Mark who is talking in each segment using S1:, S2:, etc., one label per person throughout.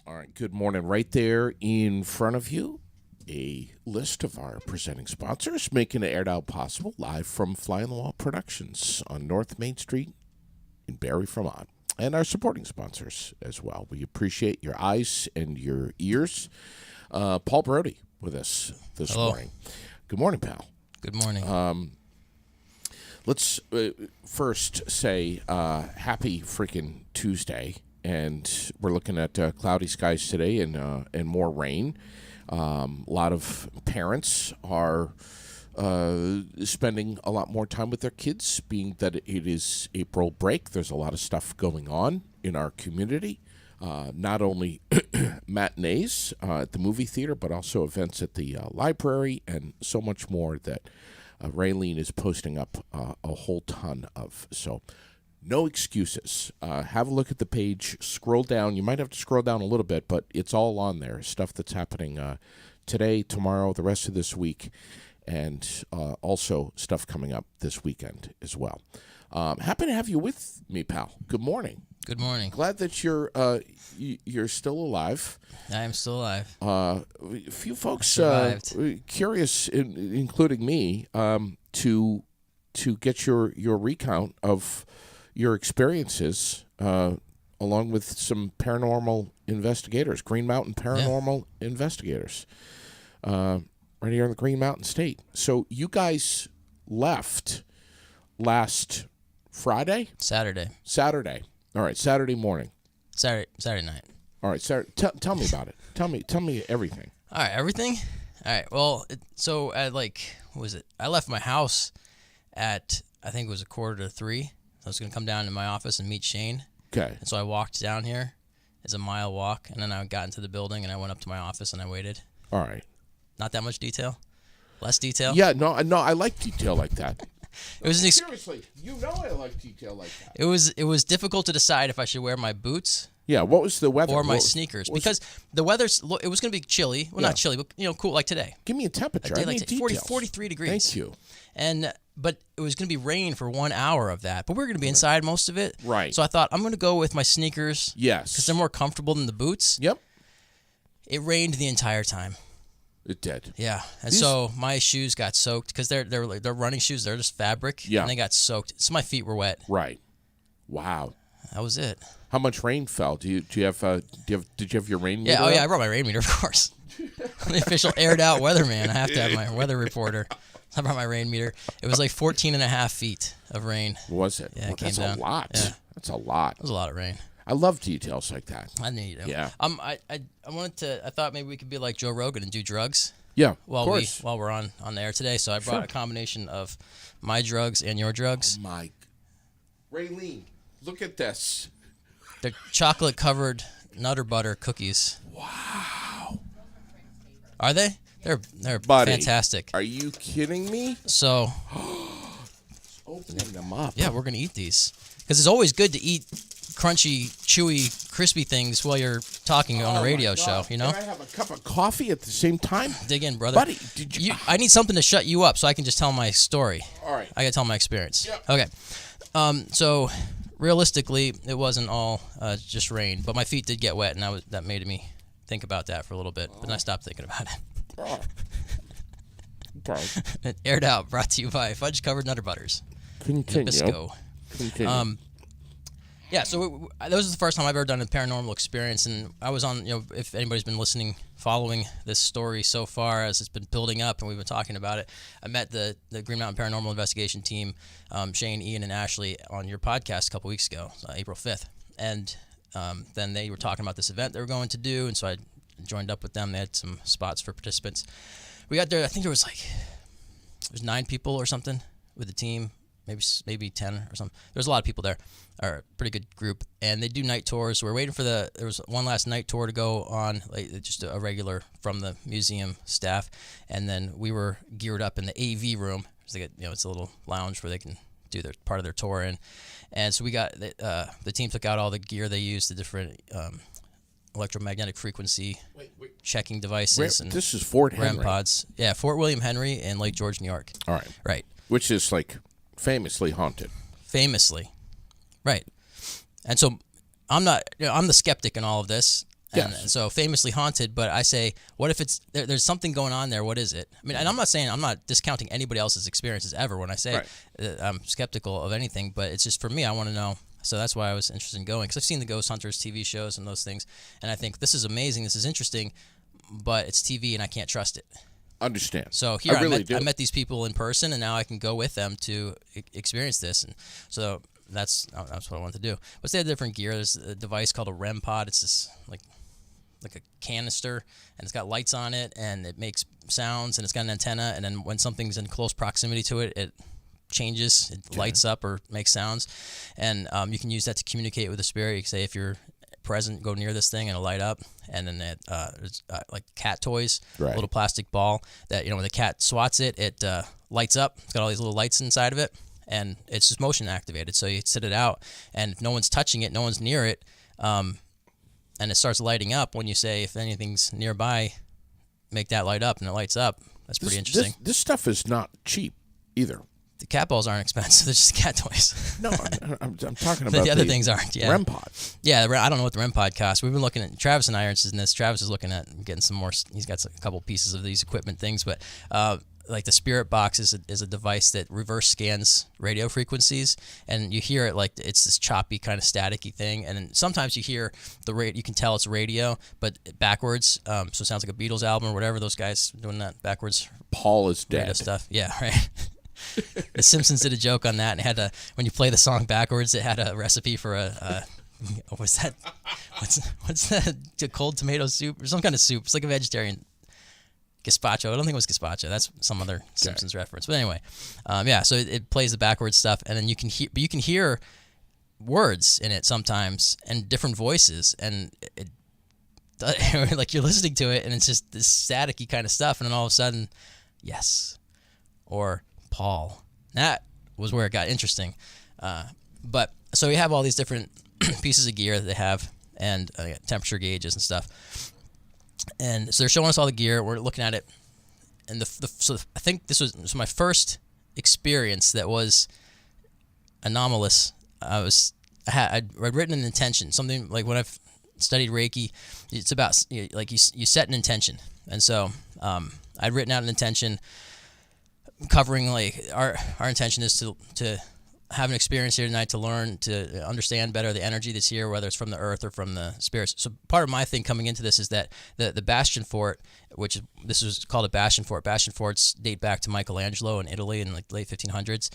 S1: All right, good morning. Right there in front of you, a list of our presenting sponsors making it aired out possible live from Fly on the Wall Productions on North Main Street in Barrie, Vermont. And our supporting sponsors as well. We appreciate your eyes and your ears. Paul Brodie with us this morning. Good morning, pal.
S2: Good morning.
S1: Let's first say happy freaking Tuesday. And we're looking at cloudy skies today and more rain. A lot of parents are spending a lot more time with their kids, being that it is April break. There's a lot of stuff going on in our community. Not only matinees at the movie theater, but also events at the library and so much more that Raylene is posting up a whole ton of. So no excuses. Have a look at the page. Scroll down. You might have to scroll down a little bit, but it's all on there. Stuff that's happening today, tomorrow, the rest of this week, and also stuff coming up this weekend as well. Happy to have you with me, pal. Good morning.
S2: Good morning.
S1: Glad that you're still alive.
S2: I am still alive.
S1: A few folks curious, including me, to get your recount of your experiences, along with some paranormal investigators, Green Mountain paranormal investigators, right here in the Green Mountain State. So you guys left last Friday?
S2: Saturday.
S1: All right, Saturday morning.
S2: Saturday night.
S1: All right, tell me about it. Tell me everything.
S2: All right, everything? All right, well, so at what was it? I left my house at, I think it was 2:45. I was going to come down to my office and meet Shane.
S1: Okay.
S2: And so I walked down here. It's a mile walk, and then I got into the building, and I went up to my office, and I waited.
S1: All right.
S2: Not that much detail? Less detail?
S1: Yeah, no, I like detail like that.
S2: It was
S1: Seriously, you know I like detail like that.
S2: It was difficult to decide if I should wear my boots.
S1: Yeah, what was the weather?
S2: Or my sneakers, because the weather's, it was going to be chilly. Well,
S1: Yeah.
S2: not chilly, but cool, like today.
S1: Give me a temperature.
S2: A day
S1: I need
S2: like 40,
S1: details.
S2: 43 degrees.
S1: Thank you.
S2: But it was going to be rain for 1 hour of that. But we were going to be inside most of it.
S1: Right.
S2: So I thought, I'm going to go with my sneakers.
S1: Yes.
S2: Because they're more comfortable than the boots.
S1: Yep.
S2: It rained the entire time.
S1: It did.
S2: Yeah. And so my shoes got soaked because they're running shoes. They're just fabric.
S1: Yeah.
S2: And they got soaked. So my feet were wet.
S1: Right. Wow.
S2: That was it.
S1: How much rain fell? Did you have your rain meter?
S2: Yeah. Oh,
S1: up?
S2: yeah. I brought my rain meter, of course. I'm the official aired out weatherman. I have to have my weather reporter. I brought my rain meter. It was like 14 and a half feet of rain.
S1: Was it?
S2: Yeah,
S1: Well,
S2: it came
S1: that's
S2: down.
S1: a lot.
S2: Yeah.
S1: That's a lot.
S2: It was a lot of rain.
S1: I love details like that.
S2: I knew you do.
S1: Yeah.
S2: I wanted to. I thought maybe we could be like Joe Rogan and do drugs.
S1: Yeah.
S2: While
S1: of course.
S2: we're on the air today, so I brought
S1: Sure.
S2: a combination of my drugs and your drugs.
S1: Oh my. Raylene, look at this.
S2: They're chocolate covered Nutter Butter cookies.
S1: Wow.
S2: Are they? They're
S1: Buddy,
S2: fantastic.
S1: Are you kidding me?
S2: So
S1: Opening them up.
S2: yeah, we're gonna eat these because it's always good to eat crunchy, chewy, crispy things while you're talking on a radio show. You know.
S1: Can I have a cup of coffee at the same time?
S2: Dig in, brother.
S1: Buddy, did you?
S2: I need something to shut you up so I can just tell my story.
S1: All right.
S2: I gotta tell my experience.
S1: Yep.
S2: Okay. So realistically, it wasn't all just rain, but my feet did get wet, and that made me think about that for a little bit. But then I stopped thinking about it.
S1: Oh. Okay.
S2: Aired Out, brought to you by Fudge Covered Nutter Butters.
S1: Continue.
S2: Nabisco.
S1: Continue.
S2: Yeah, so that was the first time I've ever done a paranormal experience, and I was on, if anybody's been listening, following this story so far as it's been building up and we've been talking about it, I met the Green Mountain Paranormal Investigation team, Shane, Ian, and Ashley, on your podcast a couple weeks ago, April 5th, and then they were talking about this event they were going to do, and so I joined up with them. They had some spots for participants. We got there, I think there was 9 people or something with the team, maybe 10 or something. There was a lot of people there, or a pretty good group, and they do night tours. So we're waiting for there was one last night tour to go on, just a regular from the museum staff, and then we were geared up in the AV room. So they get, it's a little lounge where they can do their part of their tour in, and so we got the team took out all the gear they used, the different electromagnetic frequency checking devices and
S1: this is Fort
S2: REM
S1: Henry.
S2: pods. Yeah, Fort William Henry in Lake George, New York.
S1: All right.
S2: Right.
S1: Which is famously haunted.
S2: Famously. Right. And so I'm the skeptic in all of this. And
S1: Yes.
S2: so famously haunted, but I say, what if it's there's something going on there? What is it? I mean, and I'm not discounting anybody else's experiences ever when I say
S1: Right.
S2: I'm skeptical of anything, but it's just for me, I want to know. So that's why I was interested in going, because I've seen the Ghost Hunters TV shows and those things, and I think this is amazing, this is interesting, but it's TV and I can't trust it.
S1: Understand.
S2: So here
S1: I
S2: I met these people in person, and now I can go with them to experience this, and so that's what I wanted to do. But they have different gear. There's a device called a REM pod. It's this like a canister, and it's got lights on it, and it makes sounds, and it's got an antenna, and then when something's in close proximity to it, it changes, it lights up or makes sounds, and you can use that to communicate with the spirit. You can say, if you're present, go near this thing, and it'll light up. And then there's like cat toys,
S1: Right.
S2: a little plastic ball that, when the cat swats it, it lights up. It's got all these little lights inside of it, and it's just motion activated. So you sit it out, and if no one's touching it, no one's near it, and it starts lighting up. When you say, if anything's nearby, make that light up, and it lights up. That's pretty interesting.
S1: This stuff is not cheap either.
S2: The cat balls aren't expensive. They're just cat toys.
S1: No, I'm talking about
S2: the other things aren't. Yeah.
S1: REM pod.
S2: Yeah, I don't know what the REM pod costs. We've been looking at, Travis and I are interested in this. Travis is looking at getting some more. He's got a couple pieces of these equipment things, but like the Spirit Box is a device that reverse scans radio frequencies, and you hear it like it's this choppy kind of staticky thing, and then sometimes you hear you can tell it's radio, but backwards. So it sounds like a Beatles album or whatever. Those guys doing that backwards.
S1: Paul is dead.
S2: Radio stuff. Yeah, right. The Simpsons did a joke on that, and it had when you play the song backwards, it had a recipe for what was that? What's that? A cold tomato soup or some kind of soup. It's like a vegetarian gazpacho. I don't think it was gazpacho. That's some other Simpsons reference. But anyway, yeah. So it plays the backwards stuff, and then you can hear words in it sometimes and different voices, and like you're listening to it, and it's just this staticky kind of stuff, and then all of a sudden, yes, or Paul. That was where it got interesting. But so we have all these different pieces of gear that they have, and temperature gauges and stuff. And so they're showing us all the gear. We're looking at it, and so I think this was my first experience that was anomalous. I'd written an intention, something like when I've studied Reiki. It's about like you set an intention, and so I'd written out an intention covering like our intention is to have an experience here tonight, to learn, to understand better the energy that's here, whether it's from the earth or from the spirits. So part of my thing coming into this is that the Bastion Fort, this was called a Bastion Fort. Bastion Forts date back to Michelangelo in Italy in like late 1500s.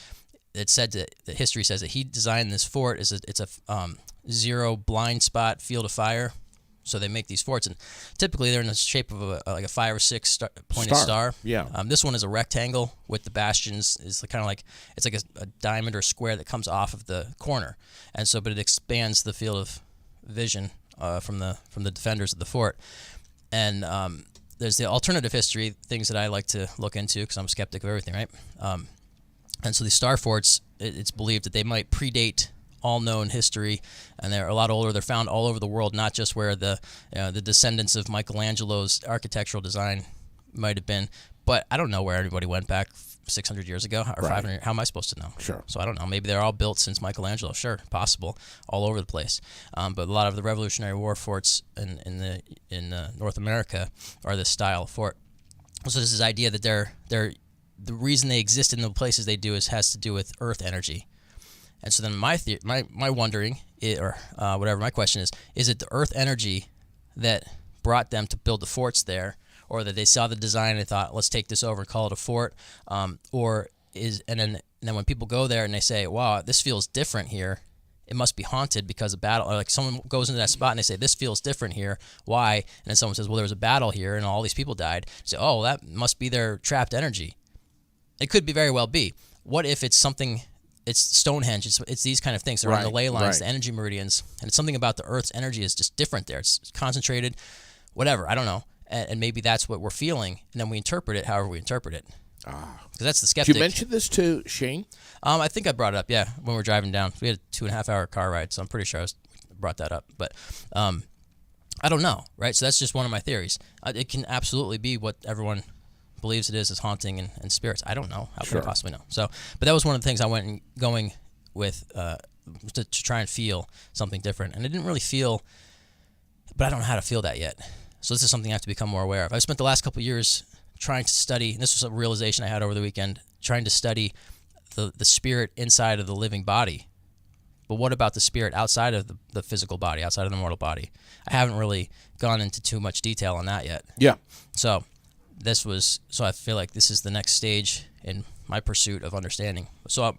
S2: It's said that the history says that he designed this fort. It's a zero blind spot field of fire. So they make these forts, and typically they're in the shape of like a 5 or 6 pointed star.
S1: Yeah.
S2: This one is a rectangle with the bastions. Is kind of like it's like a diamond or square that comes off of the corner, and so but it expands the field of vision from the defenders of the fort. And there's the alternative history things that I like to look into because I'm a skeptic of everything, right? And so these star forts, it's believed that they might predate all known history, and they're a lot older. They're found all over the world, not just where the descendants of Michelangelo's architectural design might have been. But I don't know where everybody went back 600 years ago or 500. How am I supposed to know?
S1: Sure.
S2: So I don't know. Maybe they're all built since Michelangelo. Sure, possible, all over the place. But a lot of the Revolutionary War forts in North America are this style of fort. So there's this idea that they're the reason they exist in the places they do has to do with earth energy. And so then my wondering, my question is it the earth energy that brought them to build the forts there, or that they saw the design and they thought, let's take this over and call it a fort, and then when people go there and they say, wow, this feels different here, it must be haunted because of battle, or like someone goes into that spot and they say, this feels different here, why? And then someone says, well, there was a battle here and all these people died. So, oh, that must be their trapped energy. It could very well be. What if it's something? It's Stonehenge. It's these kind of things. They're on the ley lines, the energy meridians, and it's something about the Earth's energy is just different there. It's concentrated, whatever. I don't know, and maybe that's what we're feeling, and then we interpret it however we interpret it. Because that's the skeptic.
S1: Did you mention this to Shane?
S2: I think I brought it up. Yeah, when we were driving down, we had a 2.5 hour car ride, so I'm pretty sure I brought that up. But I don't know, right? So that's just one of my theories. It can absolutely be what everyone believes it is haunting and spirits. I don't know. How can I possibly know? So, but that was one of the things I went going with to try and feel something different, and I didn't really feel but I don't know how to feel that yet. So this is something I have to become more aware of. I've spent the last couple of years trying to study, and this was a realization I had over the weekend, trying to study the spirit inside of the living body. But what about the spirit outside of the physical body, outside of the mortal body? I haven't really gone into too much detail on that yet.
S1: Yeah.
S2: So I feel like this is the next stage in my pursuit of understanding. So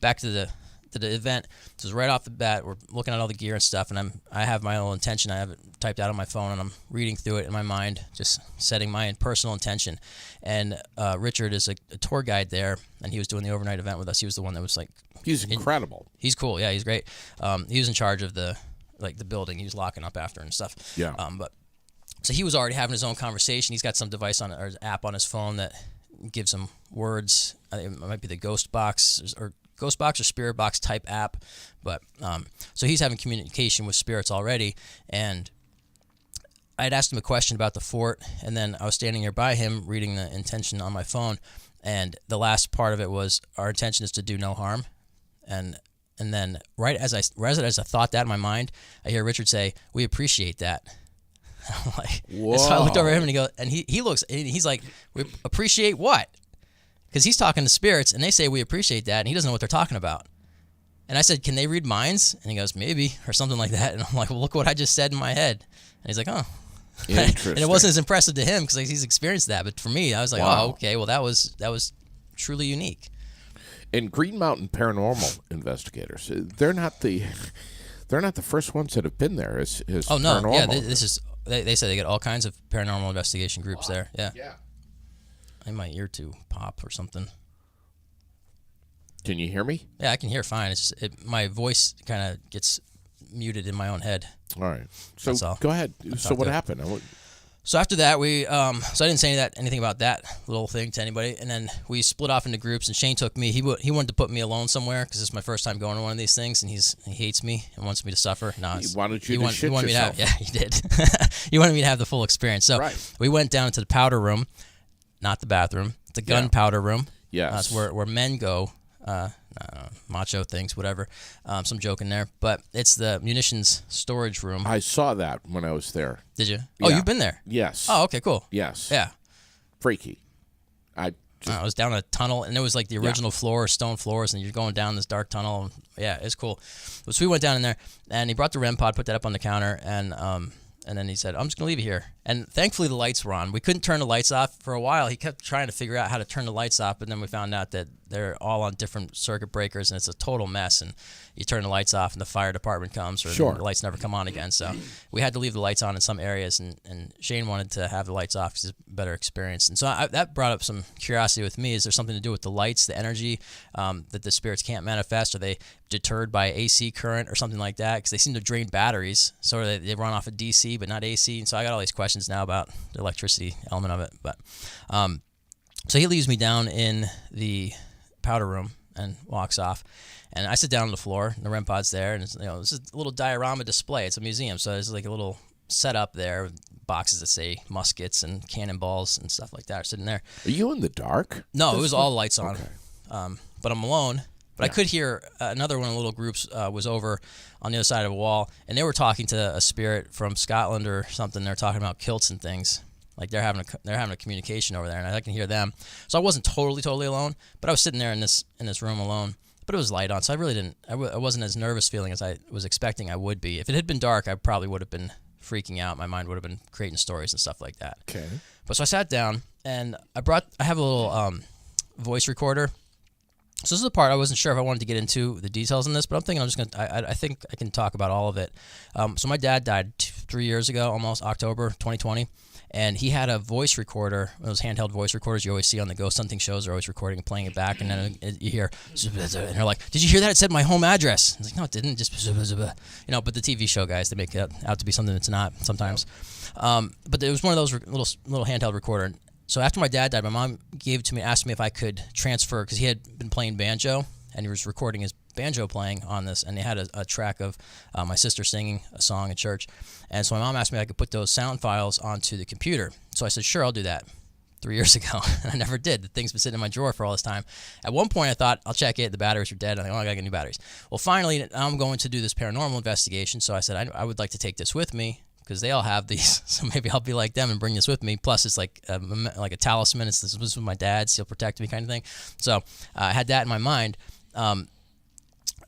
S2: back to the event. This is right off the bat. We're looking at all the gear and stuff, and I have my own intention. I have it typed out on my phone, and I'm reading through it in my mind, just setting my personal intention. And Richard is a tour guide there, and he was doing the overnight event with us. He was the one that was like,
S1: He's incredible.
S2: he's cool. Yeah, he's great. He was in charge of the building. He was locking up after and stuff.
S1: Yeah.
S2: So he was already having his own conversation. He's got some device on or app on his phone that gives him words. I think it might be the Ghost Box or Spirit Box type app. But so he's having communication with spirits already. And I had asked him a question about the fort, and then I was standing nearby him reading the intention on my phone. And the last part of it was, our intention is to do no harm. And then right as I thought that in my mind, I hear Richard say, "We appreciate that." I'm like, and so I looked over at him and he's like, "We appreciate what?" Because he's talking to spirits and they say we appreciate that, and he doesn't know what they're talking about. And I said, "Can they read minds?" And he goes, "Maybe," or something like that. And I'm like, "Well, look what I just said in my head." And he's like, "Oh."
S1: Interesting.
S2: And it wasn't as impressive to him because he's experienced that, but for me, I was like,
S1: Wow.
S2: "Oh, okay. Well, that was truly unique."
S1: And Green Mountain paranormal investigators, they're not the first ones that have been there as
S2: Oh no,
S1: paranormal.
S2: yeah, this is. They say they get all kinds of paranormal investigation groups there. Yeah.
S1: Yeah.
S2: I need my ear to pop or something.
S1: Can you hear me?
S2: Yeah, I can hear fine. It's just, my voice kind of gets muted in my own head.
S1: All right. So
S2: That's all.
S1: go ahead. So what
S2: good.
S1: happened?
S2: So after that, so I didn't say anything about that little thing to anybody, and then we split off into groups. And Shane took me. He wanted to put me alone somewhere because it's my first time going to one of these things, and he hates me and wants me to suffer. No,
S1: He wanted you to shit
S2: me to
S1: yourself.
S2: have, yeah, he did. He wanted me to have the full experience. So
S1: Right.
S2: we went down to the powder room, not the bathroom, the gunpowder room.
S1: Yes.
S2: That's where men go. Macho things, whatever. Some joke in there, but it's the munitions storage room.
S1: I saw that when I was there.
S2: Did you? Oh,
S1: Yeah.
S2: you've been there.
S1: Yes.
S2: Oh, okay, cool.
S1: Yes.
S2: Yeah.
S1: Freaky. I
S2: I was down a tunnel, and it was like the original floor, stone floors, and you're going down this dark tunnel. Yeah, it's cool. So we went down in there, and he brought the REM pod, put that up on the counter, and then he said, "I'm just gonna leave it here." And thankfully, the lights were on. We couldn't turn the lights off for a while. He kept trying to figure out how to turn the lights off, but then we found out that they're all on different circuit breakers, and it's a total mess. And you turn the lights off, and the fire department comes, or
S1: Sure.
S2: the lights never come on again. So we had to leave the lights on in some areas, and Shane wanted to have the lights off because it's a better experience. And so that brought up some curiosity with me. Is there something to do with the lights, the energy that the spirits can't manifest? Are they deterred by AC current or something like that? Because they seem to drain batteries, so they run off of DC but not AC. And so I got all these questions now about the electricity element of it. But so he leaves me down in the powder room and walks off. And I sit down on the floor, and the REM pod's there, and it's, this is a little diorama display. It's a museum, so there's like a little setup there, with boxes that say muskets and cannonballs and stuff like that are sitting there.
S1: Are you in the dark?
S2: No, it was all lights on.
S1: Okay.
S2: But I'm alone. But I could hear another one of the little groups was over on the other side of a wall, and they were talking to a spirit from Scotland or something. They're talking about kilts and things. Like they're having a communication over there, and I can hear them. So I wasn't totally alone, but I was sitting there in this room alone. But it was light on, so I really didn't. I wasn't as nervous feeling as I was expecting I would be. If it had been dark, I probably would have been freaking out. My mind would have been creating stories and stuff like that.
S1: Okay.
S2: But so I sat down, and I have a little voice recorder. So this is the part I wasn't sure if I wanted to get into the details in this, but I'm thinking I'm just gonna. I think I can talk about all of it. So my dad died 3 years ago, almost October 2020. And he had a voice recorder, those handheld voice recorders you always see on the ghost hunting shows. They're always recording and playing it back, and then you hear, and they're like, "Did you hear that? It said my home address." I was like, "No, it didn't." Just, but the TV show guys, they make it out to be something that's not sometimes. But it was one of those little handheld recorder. So after my dad died, my mom gave it to me, asked me if I could transfer, because he had been playing banjo, and he was recording his banjo playing on this, and they had a track of my sister singing a song at church. And so my mom asked me if I could put those sound files onto the computer. So I said, sure, I'll do that. 3 years ago, and I never did. The thing's been sitting in my drawer for all this time. At one point, I thought, I'll check it. The batteries are dead. I'm like, I gotta get new batteries. Well, finally, I'm going to do this paranormal investigation. So I said, I would like to take this with me because they all have these. So maybe I'll be like them and bring this with me. Plus, it's like a talisman. This was with my dad's. He'll protect me, kind of thing. So I had that in my mind.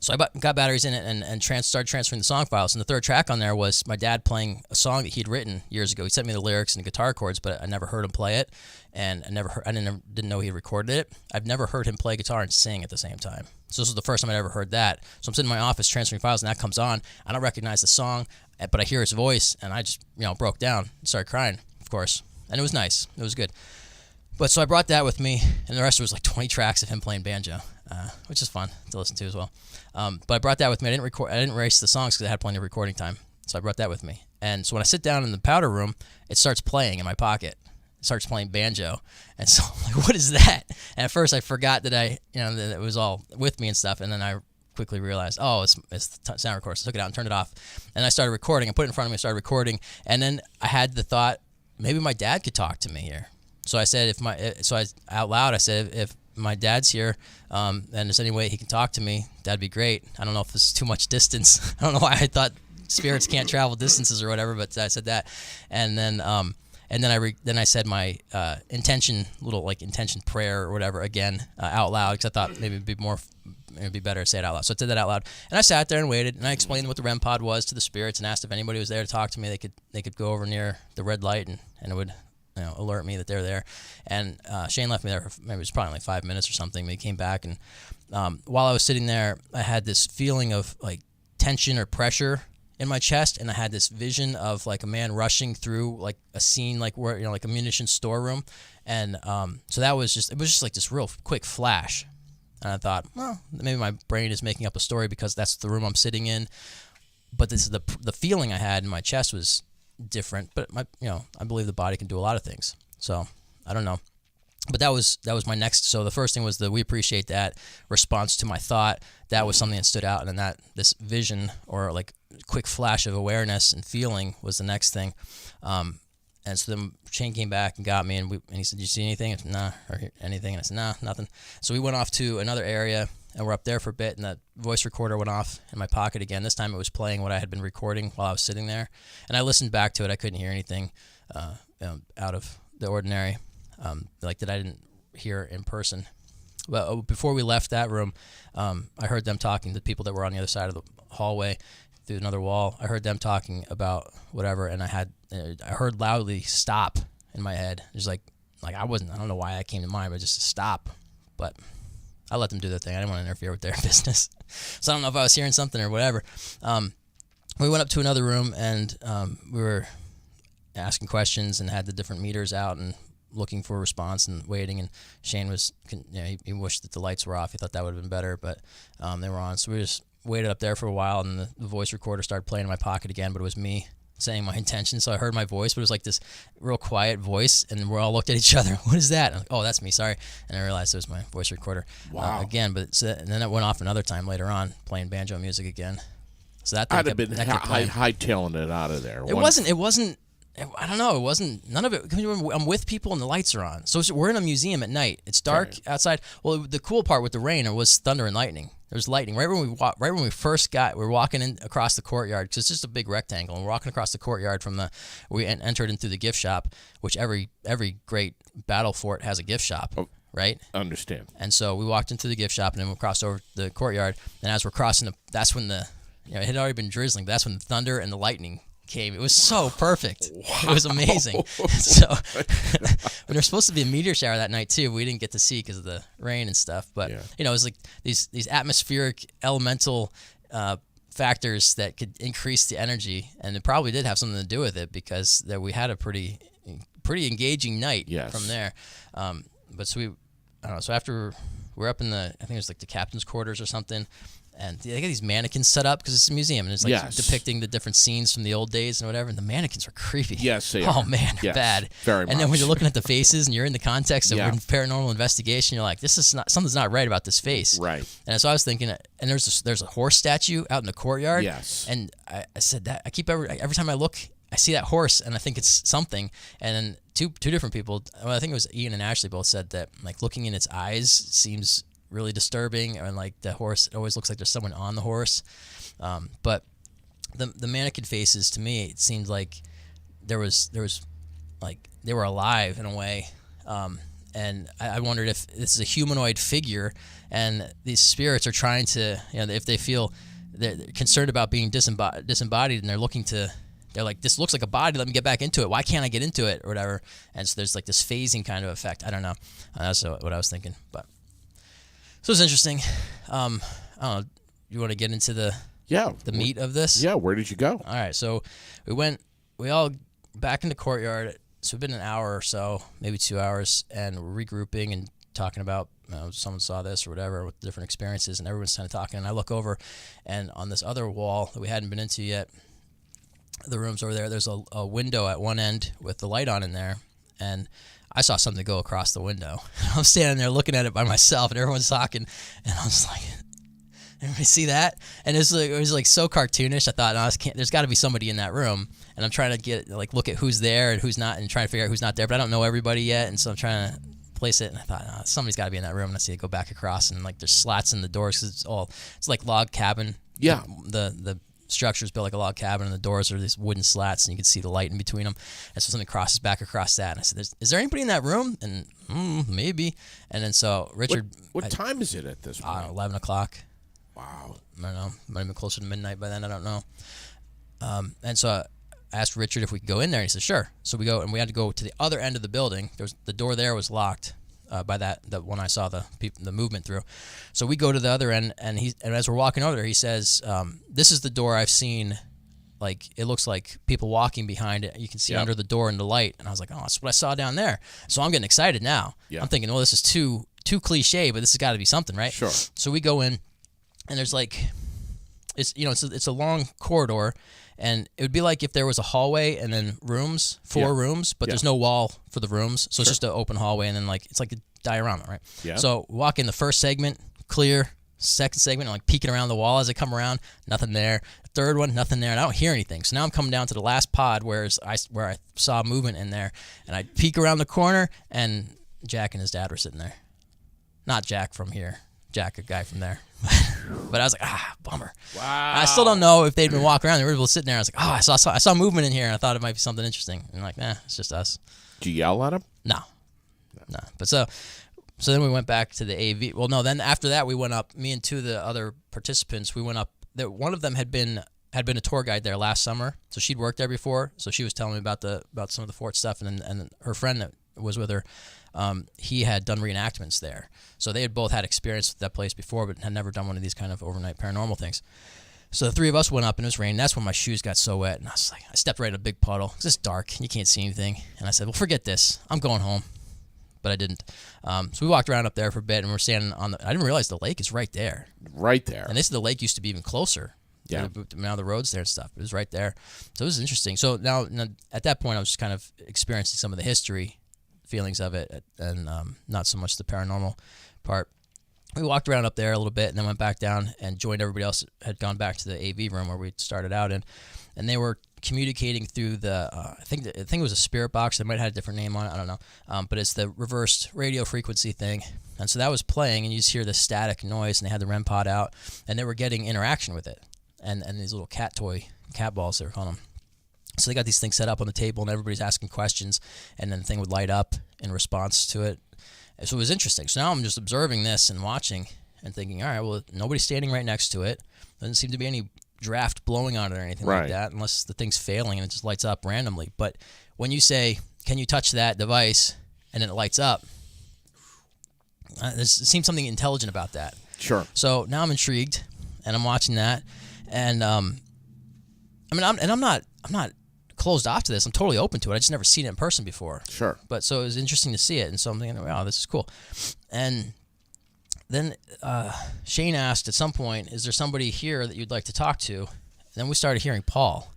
S2: So I got batteries in it and started transferring the song files. And the third track on there was my dad playing a song that he'd written years ago. He sent me the lyrics and the guitar chords, but I never heard him play it, and I didn't know he recorded it. I've never heard him play guitar and sing at the same time. So this was the first time I'd ever heard that. So I'm sitting in my office transferring files, and that comes on. I don't recognize the song, but I hear his voice, and I just broke down and started crying, of course. And it was nice. It was good. But so I brought that with me, and the rest was like 20 tracks of him playing banjo, which is fun to listen to as well. But I brought that with me. I didn't erase the songs because I had plenty of recording time. So I brought that with me. And so when I sit down in the powder room, it starts playing in my pocket. It starts playing banjo. And so I'm like, what is that? And at first I forgot that that it was all with me and stuff. And then I quickly realized, oh, it's the sound recorder. So I took it out and turned it off. And I started recording. I put it in front of me, I started recording. And then I had the thought, maybe my dad could talk to me here. So I said, out loud, I said, if my dad's here, and there's any way he can talk to me, that'd be great. I don't know if this is too much distance. I don't know why I thought spirits can't travel distances or whatever, but I said that, and then I said my intention prayer or whatever again out loud, because I thought maybe it'd be better to say it out loud. So I did that out loud, and I sat there and waited, and I explained what the REM pod was to the spirits, and asked if anybody was there to talk to me. They could go over near the red light, and it would alert me that they're there. And Shane left me there for maybe it was probably like 5 minutes or something. But he came back, and while I was sitting there, I had this feeling of like tension or pressure in my chest, and I had this vision of like a man rushing through like a scene like where like a munitions storeroom, and so it was just like this real quick flash, and I thought, well, maybe my brain is making up a story because that's the room I'm sitting in, but this is the feeling I had in my chest was different, but I believe the body can do a lot of things. So I don't know, but that was my next. So the first thing was the we appreciate that response to my thought. That was something that stood out, and then this vision or like quick flash of awareness and feeling was the next thing. And so then Shane came back and got me, and he said, "Did you see anything?" I said, "Nah," or anything, and I said, "Nah, nothing." So we went off to another area. And we're up there for a bit, and the voice recorder went off in my pocket again. This time it was playing what I had been recording while I was sitting there. And I listened back to it. I couldn't hear anything out of the ordinary, like that I didn't hear in person. But before we left that room, I heard them talking to people that were on the other side of the hallway through another wall. I heard them talking about whatever, and I heard loudly "stop" in my head. It was like I don't know why that came to mind, but just stop. But I let them do their thing. I didn't want to interfere with their business. So I don't know if I was hearing something or whatever. We went up to another room, and we were asking questions and had the different meters out and looking for a response and waiting. And Shane was, he wished that the lights were off. He thought that would have been better, but they were on. So we just waited up there for a while, and the voice recorder started playing in my pocket again, but it was me saying my intention. So I heard my voice, but it was like this real quiet voice, and we all looked at each other. What is that? I'm like, oh, that's me. Sorry. And I realized it was my voice recorder.
S1: Wow.
S2: Again, and then it went off another time later on, playing banjo music again. So that
S1: I'd have been hightailing it out of there.
S2: It wasn't. I don't know. It wasn't. None of it. I'm with people and the lights are on. So we're in a museum at night. It's dark outside. Well, the cool part with the rain was thunder and lightning. There was lightning right when we first got. We were walking in across the courtyard because it's just a big rectangle. And we're walking across the courtyard we entered into the gift shop, which every great battle fort has a gift shop. Oh, right.
S1: Understand.
S2: And so we walked into the gift shop, and then we crossed over the courtyard. And as we're crossing, that's when it had already been drizzling. But that's when the thunder and the lightning came. It was so perfect. Wow. It was amazing. So when there's supposed to be a meteor shower that night too, we didn't get to see because of the rain and stuff. But it was like these atmospheric elemental factors that could increase the energy, and it probably did have something to do with it because we had a pretty engaging night from there. But so I don't know. So after we're up in I think it was like the captain's quarters or something. And they got these mannequins set up because it's a museum, and it's like depicting the different scenes from the old days and whatever. And the mannequins are creepy.
S1: Yes, they
S2: are.
S1: Oh
S2: man, they're bad.
S1: Very much.
S2: And then when you're looking at the faces and you're in the context of paranormal investigation, you're like, something's not right about this face.
S1: Right.
S2: And so I was thinking, and there's a horse statue out in the courtyard.
S1: Yes.
S2: And I said that I keep every time I look, I see that horse, and I think it's something. And then two different people, I think it was Ian and Ashley, both said that like looking in its eyes seems really disturbing, and like the horse, it always looks like there's someone on the horse. But the mannequin faces, to me, it seemed like there was like they were alive in a way. And I wondered if this is a humanoid figure, and these spirits are trying to, if they feel they're concerned about being disembodied, and they're like, this looks like a body, let me get back into it. Why can't I get into it, or whatever? And so there's like this phasing kind of effect. I don't know. That's what I was thinking. But so it's interesting. I don't know. You want to get into the meat of this?
S1: Yeah. Where did you go?
S2: All right. So we all back in the courtyard. So we've been an hour or so, maybe 2 hours, and we're regrouping and talking about, someone saw this or whatever with different experiences, and everyone's kind of talking. And I look over, and on this other wall that we hadn't been into yet, the room's over there, there's a window at one end with the light on in there, and I saw something go across the window. I'm standing there looking at it by myself, and everyone's talking, and I was like, everybody see that? And it was like so cartoonish. I thought, no, there's got to be somebody in that room. And I'm trying to look at who's there and who's not, and trying to figure out who's not there. But I don't know everybody yet, and so I'm trying to place it. And I thought, somebody's got to be in that room. And I see it go back across, and like there's slats in the doors. 'Cause it's like log cabin.
S1: Yeah.
S2: The structure is built like a log cabin, and the doors are these wooden slats, and you can see the light in between them. And so something crosses back across that. And I said, is there anybody in that room? And maybe. And then so Richard.
S1: What time is it at this point?
S2: 11 o'clock.
S1: Wow.
S2: I don't know. Might have been closer to midnight by then. I don't know. And so I asked Richard if we could go in there, and he said, sure. So we go, and we had to go to the other end of the building. The door there was locked by that when I saw the movement through. So we go to the other end, and as we're walking over there, he says, this is the door I've seen. Like, it looks like people walking behind it. You can see under the door in the light. And I was like, oh, that's what I saw down there. So I'm getting excited now. Yeah. I'm thinking, well, this is too cliche, but this has got to be something, right?
S1: Sure.
S2: So we go in, and there's like, it's a long corridor, and it would be like if there was a hallway and then four rooms, but there's no wall for the rooms, so it's just an open hallway, and then it's like a diorama, right? Yeah. So walk in the first segment, clear. Second segment, I'm like peeking around the wall as I come around, nothing there. Third one, nothing there, and I don't hear anything. So now I'm coming down to the last pod where I saw movement in there, and I peek around the corner, and Jack and his dad were sitting there. Not Jack from here. Jack, a guy from there. But I was like, bummer.
S1: Wow.
S2: I still don't know if they'd been walking around. They were sitting there. I was like, I saw movement in here, and I thought it might be something interesting. And I'm like, it's just us.
S1: Did you yell at him?
S2: No. But so then we went back to the AV. Well, no, then after that we went up. Me and two of the other participants, we went up. One of them had been a tour guide there last summer, so she'd worked there before. So she was telling me about some of the fort stuff, and her friend that was with her, he had done reenactments there. So they had both had experience with that place before, but had never done one of these kind of overnight paranormal things. So the three of us went up, and it was raining. That's when my shoes got so wet, and I was like, I stepped right in a big puddle. It's just dark, and you can't see anything. And I said, well, forget this. I'm going home. But I didn't. So we walked around up there for a bit, and we're standing on I didn't realize the lake is right there.
S1: Right there.
S2: And they said the lake used to be even closer.
S1: Yeah.
S2: Now the road's there and stuff. It was right there. So it was interesting. So now at that point, I was just kind of experiencing some of the history feelings of it, and not so much the paranormal part. We walked around up there a little bit, and then went back down and joined everybody else that had gone back to the AV room where we started out in. And they were communicating through the, I think it was a spirit box. They might have had a different name on it. I don't know. But it's the reversed radio frequency thing. And so that was playing, and you just hear the static noise, and they had the REM pod out, and they were getting interaction with it. And these little cat balls, they were calling them. So they got these things set up on the table, and everybody's asking questions, and then the thing would light up in response to it. So it was interesting. So now I'm just observing this and watching and thinking, all right, well, nobody's standing right next to it. Doesn't seem to be any draft blowing on it or anything like that, unless the thing's failing and it just lights up randomly. But when you say, can you touch that device, and then it lights up, there seems something intelligent about that.
S1: Sure.
S2: So now I'm intrigued, and I'm watching that, and I'm not closed off to this. I'm totally open to it. I just never seen it in person before.
S1: Sure.
S2: But so it was interesting to see it, and so I'm thinking, wow, this is cool. And then Shane asked at some point, is there somebody here that you'd like to talk to? And then we started hearing Paul.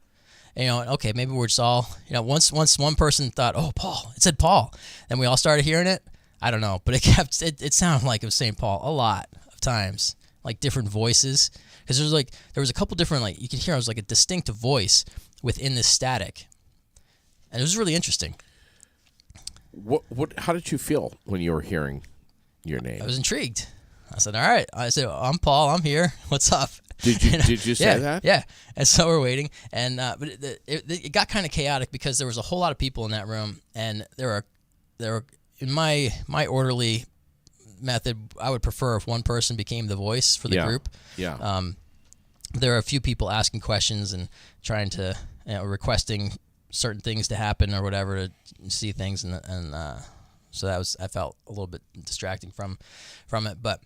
S2: And, okay, maybe we're just all, once one person thought, oh, Paul, it said Paul. And we all started hearing it. I don't know, but it sounded like it was saying Paul a lot of times, like different voices. Because there was a couple different, you could hear it was like a distinct voice within this static. And it was really interesting.
S1: How did you feel when you were hearing your name?
S2: I was intrigued. I said, all right. I said, I'm Paul. I'm here. What's up?
S1: Did you say that?
S2: Yeah. And so we're waiting, and but it got kind of chaotic because there was a whole lot of people in that room, and there were in my orderly method, I would prefer if one person became the voice for the group.
S1: Yeah.
S2: There are a few people asking questions and trying to, requesting certain things to happen or whatever to see things, and so I felt a little bit distracting from it. But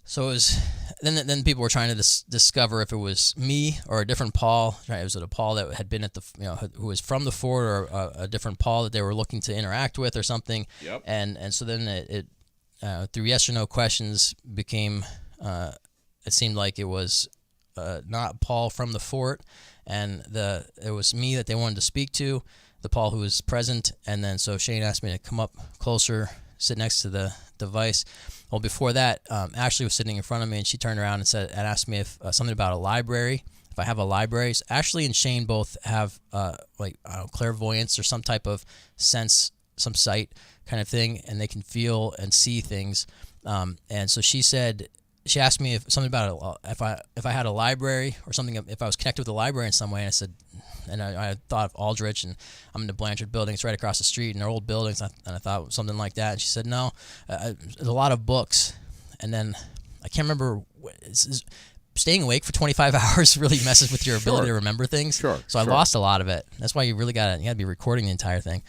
S2: so it was then people were trying to discover if it was me or a different Paul. Right? Was it a Paul that had been at the who was from the fort, or a different Paul that they were looking to interact with or something.
S1: Yep.
S2: And so then it through yes or no questions became it seemed like it was not Paul from the fort, and it was me that they wanted to speak to, the Paul who was present. And then so Shane asked me to come up closer, sit next to the device. Well, before that, Ashley was sitting in front of me, and she turned around and asked me if something about a library. If I have a library. So Ashley and Shane both have clairvoyance or some type of sense, some sight kind of thing, and they can feel and see things. And so she asked me if something about if I had a library or something, if I was connected with a library in some way. And I said, and I thought of Aldrich, and I'm in the Blanchard building. It's right across the street, and they're old buildings. And I thought something like that. And she said, no, there's a lot of books. And then I can't remember. Staying awake for 25 hours really messes with your ability to remember things.
S1: Sure.
S2: So I lost a lot of it. That's why you got to be recording the entire thing.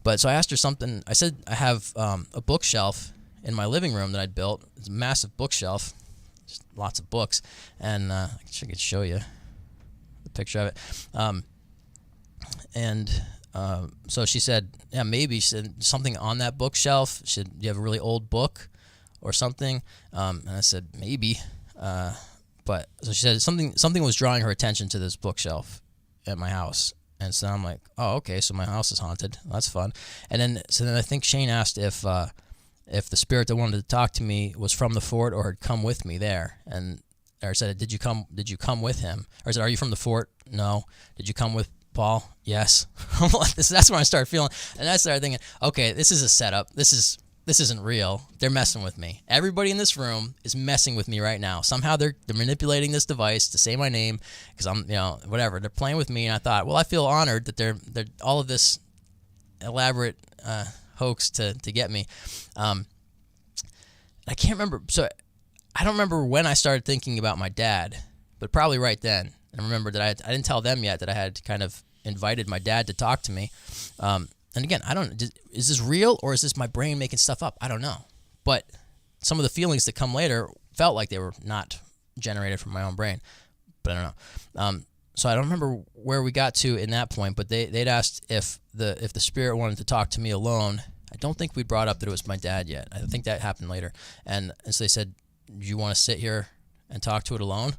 S2: But so I asked her something. I said I have a bookshelf in my living room that I'd built. It's a massive bookshelf, just lots of books, and I could show you the picture of it. So she said, yeah, maybe. She said something on that bookshelf. She said, do you have a really old book or something? And I said, maybe. But so she said something was drawing her attention to this bookshelf at my house. And so I'm like, oh, okay, so my house is haunted. That's fun. And then I think Shane asked if the spirit that wanted to talk to me was from the fort or had come with me there. Or said, did you come with him? Or said, are you from the fort? No. Did you come with Paul? Yes. That's when I started feeling, and I started thinking, okay, this is a setup. This isn't real. They're messing with me. Everybody in this room is messing with me right now. Somehow they're manipulating this device to say my name because I'm, whatever. They're playing with me, and I thought, well, I feel honored that they're all of this elaborate hoax to get me. I can't remember. So I don't remember when I started thinking about my dad, but probably right then. I remember that I didn't tell them yet that I had kind of invited my dad to talk to me. And again, is this real or is this my brain making stuff up? I don't know. But some of the feelings that come later felt like they were not generated from my own brain. But I don't know. So I don't remember where we got to in that point, but they'd asked if the spirit wanted to talk to me alone. I don't think we brought up that it was my dad yet. I think that happened later. And so they said, do you want to sit here and talk to it alone?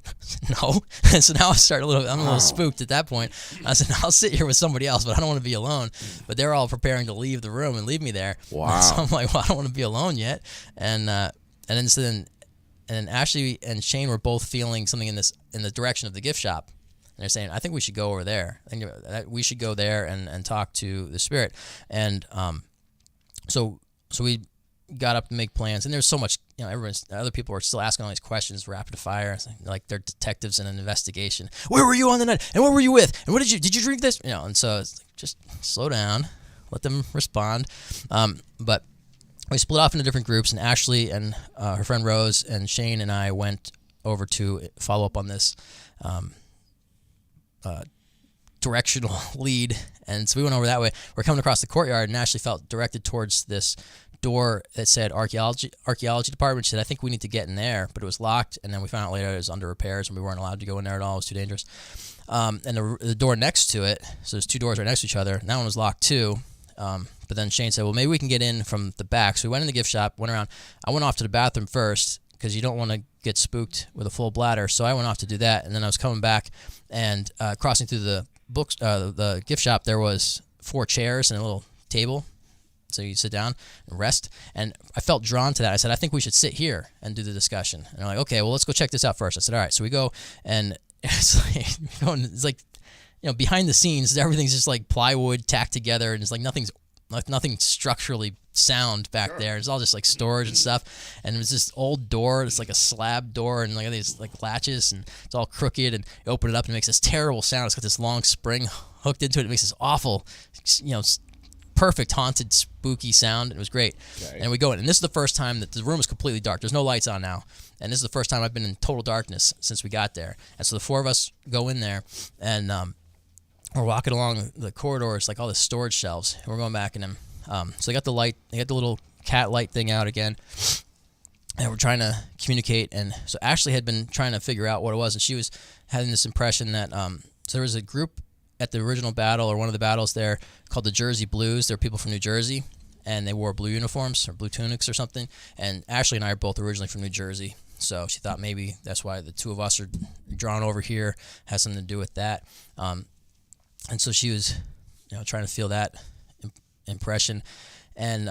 S2: No. And so now I'm a little spooked at that point. I said, I'll sit here with somebody else, but I don't want to be alone. But they're all preparing to leave the room and leave me there.
S1: Wow.
S2: So I'm like, well, I don't want to be alone yet. And then Ashley and Shane were both feeling something in the direction of the gift shop. And they're saying, I think we should go over there. I think we should go there and talk to the spirit. And so we got up to make plans, and there's so much, other people were still asking all these questions rapid fire, like they're detectives in an investigation. Where were you on the night? And what were you with? And what did you drink this? And so it's like, just slow down, let them respond. But we split off into different groups, and Ashley and her friend Rose and Shane and I went over to follow up on this directional lead. And so we went over that way. We're coming across the courtyard, and Ashley felt directed towards this door that said archaeology department. She said, I think we need to get in there, but it was locked. And then we found out later it was under repairs, and we weren't allowed to go in there at all. It was too dangerous. And the door next to it, so there's two doors right next to each other, and that one was locked too. But then Shane said, well, maybe we can get in from the back. So we went in the gift shop, went around. I went off to the bathroom first because you don't want to get spooked with a full bladder. So I went off to do that, and then I was coming back, and crossing through the gift shop, there was 4 chairs and a little table. So you sit down and rest. And I felt drawn to that. I said, I think we should sit here and do the discussion. And they're like, okay, well, let's go check this out first. I said, all right. So we go, and it's like behind the scenes, everything's just like plywood tacked together, and it's like nothing structurally sound back there. It's all just like storage and stuff. And it was this old door. It's like a slab door and like these like latches, and it's all crooked. And you open it up and it makes this terrible sound. It's got this long spring hooked into it. It makes this awful, perfect haunted spooky sound. It was great. Okay. And we go in, and this is the first time that the room is completely dark. There's no lights on now, and this is the first time I've been in total darkness since we got there. And so the four of us go in there, and we're walking along the corridors, like all the storage shelves, and we're going back in them. So they got the light, they got the little cat light thing out again, and we're trying to communicate. And so Ashley had been trying to figure out what it was, and she was having this impression that so there was a group at the original battle, or one of the battles there, called the Jersey Blues. They're people from New Jersey, and they wore blue uniforms or blue tunics or something. And Ashley and I are both originally from New Jersey, so she thought maybe that's why the two of us are drawn over here, has something to do with that. And so she was, trying to feel that impression. And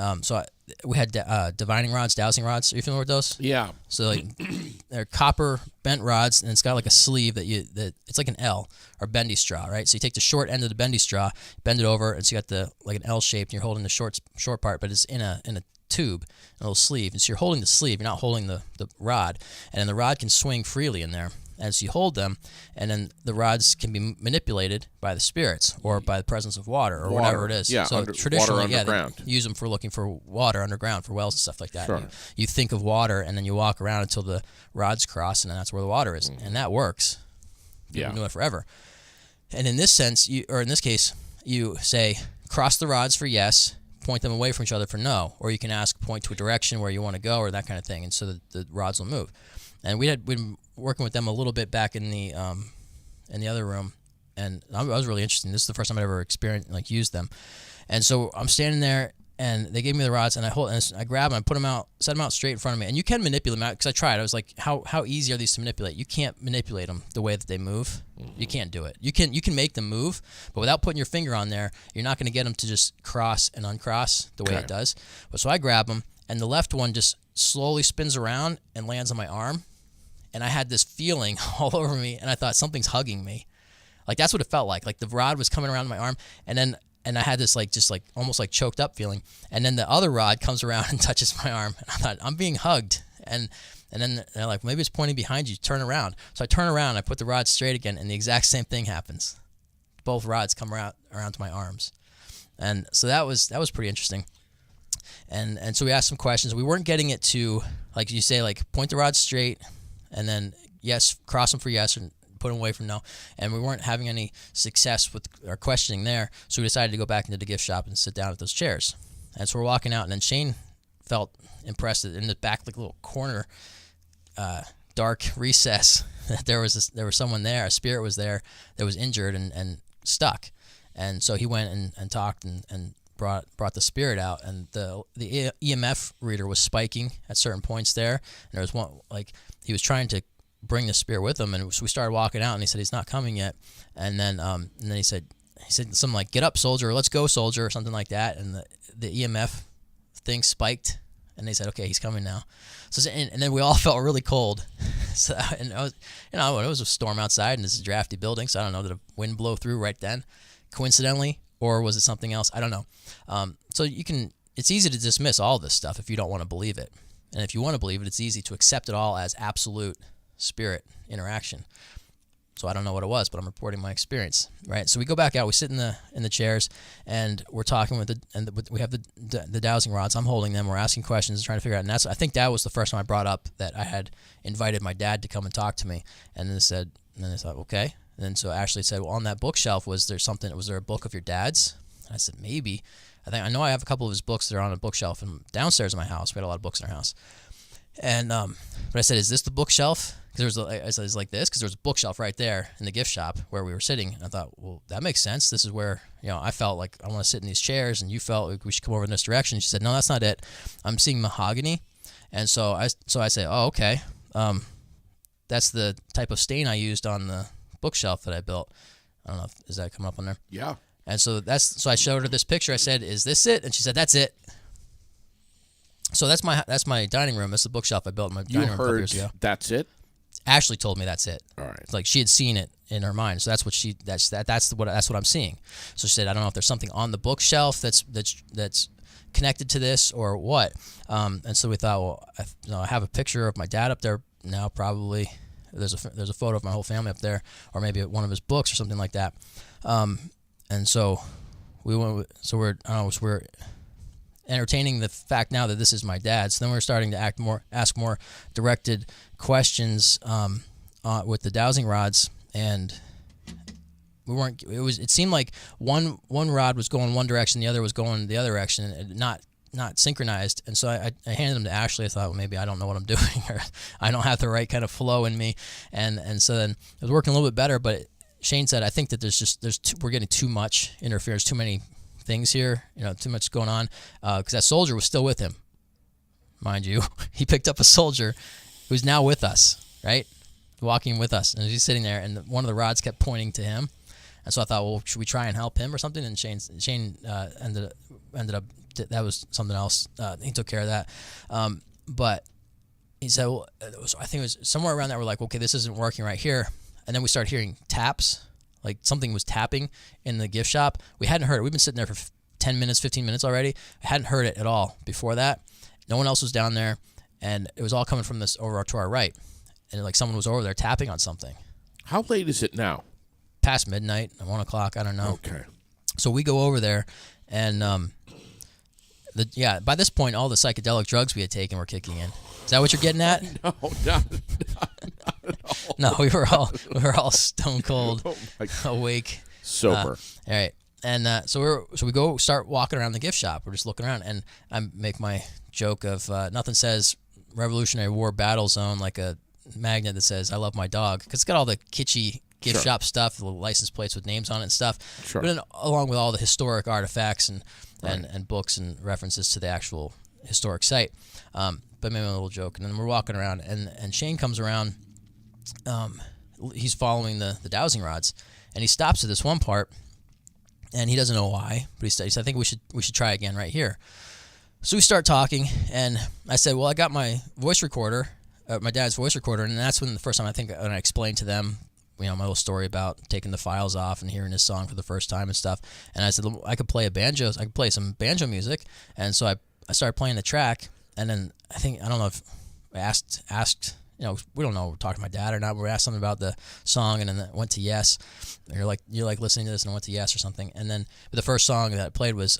S2: we had divining rods, dowsing rods. Are you familiar with those?
S1: Yeah.
S2: So like they're copper bent rods, and it's got like a sleeve that it's like an L or bendy straw, right? So you take the short end of the bendy straw, bend it over, and so you got the like an L shape, and you're holding the short part, but it's in a tube, a little sleeve, and so you're holding the sleeve. You're not holding the rod, and then the rod can swing freely in there as you hold them, and then the rods can be manipulated by the spirits or by the presence of water or whatever it is.
S1: Yeah,
S2: so traditionally,
S1: they
S2: use them for looking for water underground, for wells and stuff like that.
S1: Sure.
S2: You think of water, and then you walk around until the rods cross, and then that's where the water is, and that works. People knew it forever. And in this sense, in this case, you say cross the rods for yes, point them away from each other for no, or you can ask point to a direction where you want to go, or that kind of thing, and so the rods will move. And we'd been working with them a little bit back in the other room, and I was really interested. This is the first time I ever used them. And so I'm standing there, and they gave me the rods, and I grab them, I put them out, set them out straight in front of me. And you can manipulate them out, because I tried. I was like, how easy are these to manipulate? You can't manipulate them the way that they move. Mm-hmm. You can't do it. You can make them move, but without putting your finger on there, you're not going to get them to just cross and uncross the way it does. But so I grab them, and the left one just slowly spins around and lands on my arm. And I had this feeling all over me, and I thought something's hugging me. Like that's what it felt like. Like the rod was coming around my arm, and I had this almost like choked up feeling. And then the other rod comes around and touches my arm, and I thought I'm being hugged. And then they're like, maybe it's pointing behind you. Turn around. So I turn around, I put the rod straight again, and the exact same thing happens. Both rods come around to my arms, and so that was pretty interesting. And so we asked some questions. We weren't getting it to, like you say, like point the rod straight. And then, yes, cross them for yes, and put them away from no. And we weren't having any success with our questioning there, so we decided to go back into the gift shop and sit down at those chairs. And so we're walking out, and then Shane felt impressed that in the back, like little corner, dark recess, that there was someone there, a spirit was there that was injured and stuck. And so he went and talked and brought the spirit out, and the EMF reader was spiking at certain points there. And there was one, like, he was trying to bring the spirit with him, and so we started walking out, and he said he's not coming yet. And then he said something like, "Get up, soldier! Let's go, soldier!" or something like that. And the EMF thing spiked, and they said, "Okay, he's coming now." So and then we all felt really cold. So and it was a storm outside, and this is a drafty building, so I don't know, did a wind blow through right then, coincidentally, or was it something else? I don't know. So it's easy to dismiss all this stuff if you don't want to believe it. And if you want to believe it, it's easy to accept it all as absolute spirit interaction. So I don't know what it was, but I'm reporting my experience, right? So we go back out, we sit in the chairs, and we're talking we have the dowsing rods. I'm holding them. We're asking questions, trying to figure out. And I think that was the first time I brought up that I had invited my dad to come and talk to me. And then I thought, okay. And then so Ashley said, well, on that bookshelf, was there a book of your dad's? And I said, maybe. I know I have a couple of his books that are on a bookshelf downstairs in my house. We had a lot of books in our house. And but I said, is this the bookshelf? Because I was like this, because there was a bookshelf right there in the gift shop where we were sitting. And I thought, well, that makes sense. This is where, I felt like I want to sit in these chairs, and you felt like we should come over in this direction. She said, no, that's not it. I'm seeing mahogany. And so I say, oh, okay. That's the type of stain I used on the bookshelf that I built. I don't know, is that coming up on there?
S1: Yeah.
S2: And so I showed her this picture. I said, "Is this it?" And she said, "That's it." So that's my dining room. That's the bookshelf I built in my dining room a couple years ago.
S1: That's it?
S2: Ashley told me that's it.
S1: All right.
S2: Like she had seen it in her mind. So that's what I'm seeing. So she said, "I don't know if there's something on the bookshelf that's connected to this or what? And so we thought, well, I have a picture of my dad up there now. Probably there's a photo of my whole family up there, or maybe one of his books or something like that. And so we went. So we're entertaining the fact now that this is my dad. So then we're starting to ask more directed questions with the dowsing rods, and we weren't. It seemed like one rod was going one direction, the other was going the other direction, and not synchronized. And so I handed them to Ashley. I thought, well, maybe I don't know what I'm doing, or I don't have the right kind of flow in me. And so then it was working a little bit better. But Shane said, I think that we're getting too much interference, too many things here, too much going on, because that soldier was still with him, mind you. He picked up a soldier who's now with us, right, walking with us, and he's sitting there, and one of the rods kept pointing to him, and so I thought, well, should we try and help him or something? And Shane ended up that was something else. He took care of that, but he said, well, I think it was somewhere around that we're like, okay, this isn't working right here, and then we started hearing taps. Like something was tapping in the gift shop. We hadn't heard it. We've been sitting there for 10 minutes, 15 minutes already. I hadn't heard it at all before that. No one else was down there, and it was all coming from this over to our right. And like someone was over there tapping on something.
S1: How late is it now?
S2: Past midnight, 1 o'clock, I don't know.
S1: Okay.
S2: So we go over there, and by this point, all the psychedelic drugs we had taken were kicking in. Is that what you're getting at?
S1: No, not at all.
S2: No, we were all stone cold, awake,
S1: sober.
S2: All right, and so we go start walking around the gift shop. We're just looking around, and I make my joke of nothing says Revolutionary War battle zone like a magnet that says I love my dog, because it's got all the kitschy gift shop stuff, the license plates with names on it and stuff.
S1: Sure.
S2: But then, along with all the historic artifacts and books and references to the actual historic site. But maybe a little joke. And then we're walking around, and Shane comes around. He's following the dowsing rods, and he stops at this one part, and he doesn't know why, but he said, I think we should try again right here. So we start talking, and I said, well, I got my voice recorder, my dad's voice recorder, and that's when the first time when I explained to them, my little story about taking the files off and hearing his song for the first time and stuff. And I said, I could play some banjo music, and so I started playing the track. And then I don't know if I asked, we don't know if we're talking to my dad or not. We asked something about the song, and then it went to yes. And you're like listening to this, and it went to yes or something. And then the first song that I played was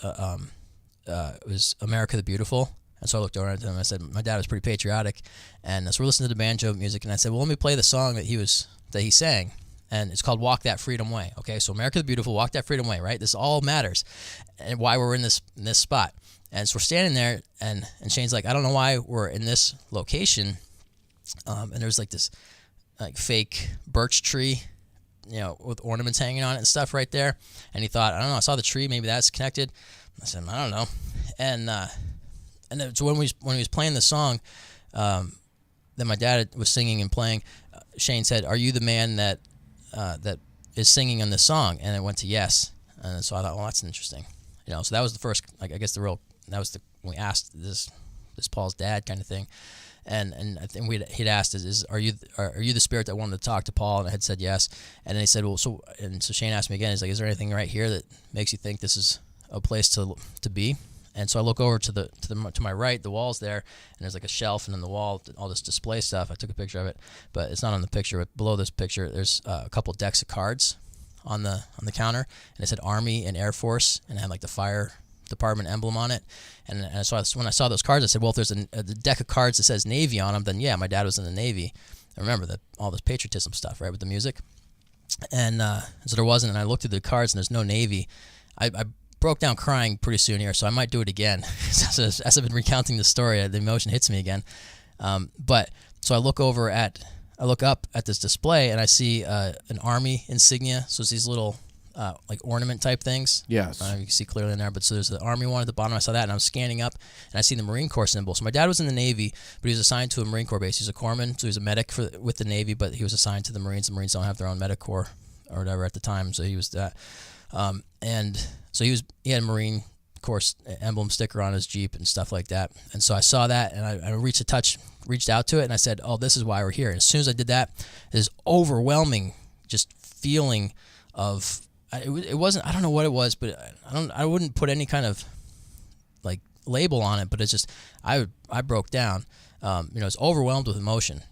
S2: America the Beautiful. And so I looked over at him and I said, my dad was pretty patriotic. And so we're listening to the banjo music, and I said, well, let me play the song that he sang. And it's called Walk That Freedom Way. Okay, so America the Beautiful, Walk That Freedom Way, right? This all matters, and why we're in this spot. And so we're standing there, and Shane's like, I don't know why we're in this location. And there's like this fake birch tree, with ornaments hanging on it and stuff right there. And he thought, I don't know, I saw the tree, maybe that's connected. I said, I don't know. And then, so when he was playing the song that my dad was singing and playing, Shane said, are you the man that is singing on this song? And it went to yes. And so I thought, well, that's interesting. So that was the first, that was when we asked this Paul's dad kind of thing. And I think he'd asked, are you the spirit that wanted to talk to Paul? And I had said yes. And then he said, well, so Shane asked me again, he's like, is there anything right here that makes you think this is a place to be? And so I look over to my right, the wall's there, and there's like a shelf, and then the wall, all this display stuff. I took a picture of it, but it's not on the picture. But below this picture, there's a couple decks of cards on the counter, and it said Army and Air Force, and it had like the fire department emblem on it. And so when I saw those cards, I said, well, if there's a deck of cards that says Navy on them, then yeah, my dad was in the Navy. I remember all this patriotism stuff, right, with the music. And so there wasn't, and I looked at the cards, and there's no Navy. I broke down crying pretty soon here, so I might do it again. As I've been recounting the story, the emotion hits me again. But so I look up at this display, and I see an Army insignia. So it's these little like ornament type things.
S1: Yes.
S2: You can see clearly in there. But so there's the Army one at the bottom. I saw that, and I'm scanning up, and I see the Marine Corps symbol. So my dad was in the Navy, but he was assigned to a Marine Corps base. He's a corpsman, so he was a medic with the Navy, but he was assigned to the Marines. The Marines don't have their own medic corps or whatever at the time, so he was that. And so he had a Marine Corps emblem sticker on his Jeep and stuff like that. And so I saw that, and I reached out to it, and I said, oh, this is why we're here. And as soon as I did that, this overwhelming just feeling of, it wasn't, I don't know what it was, but I wouldn't put any kind of like label on it, but it's just I broke down. It's overwhelmed with emotion,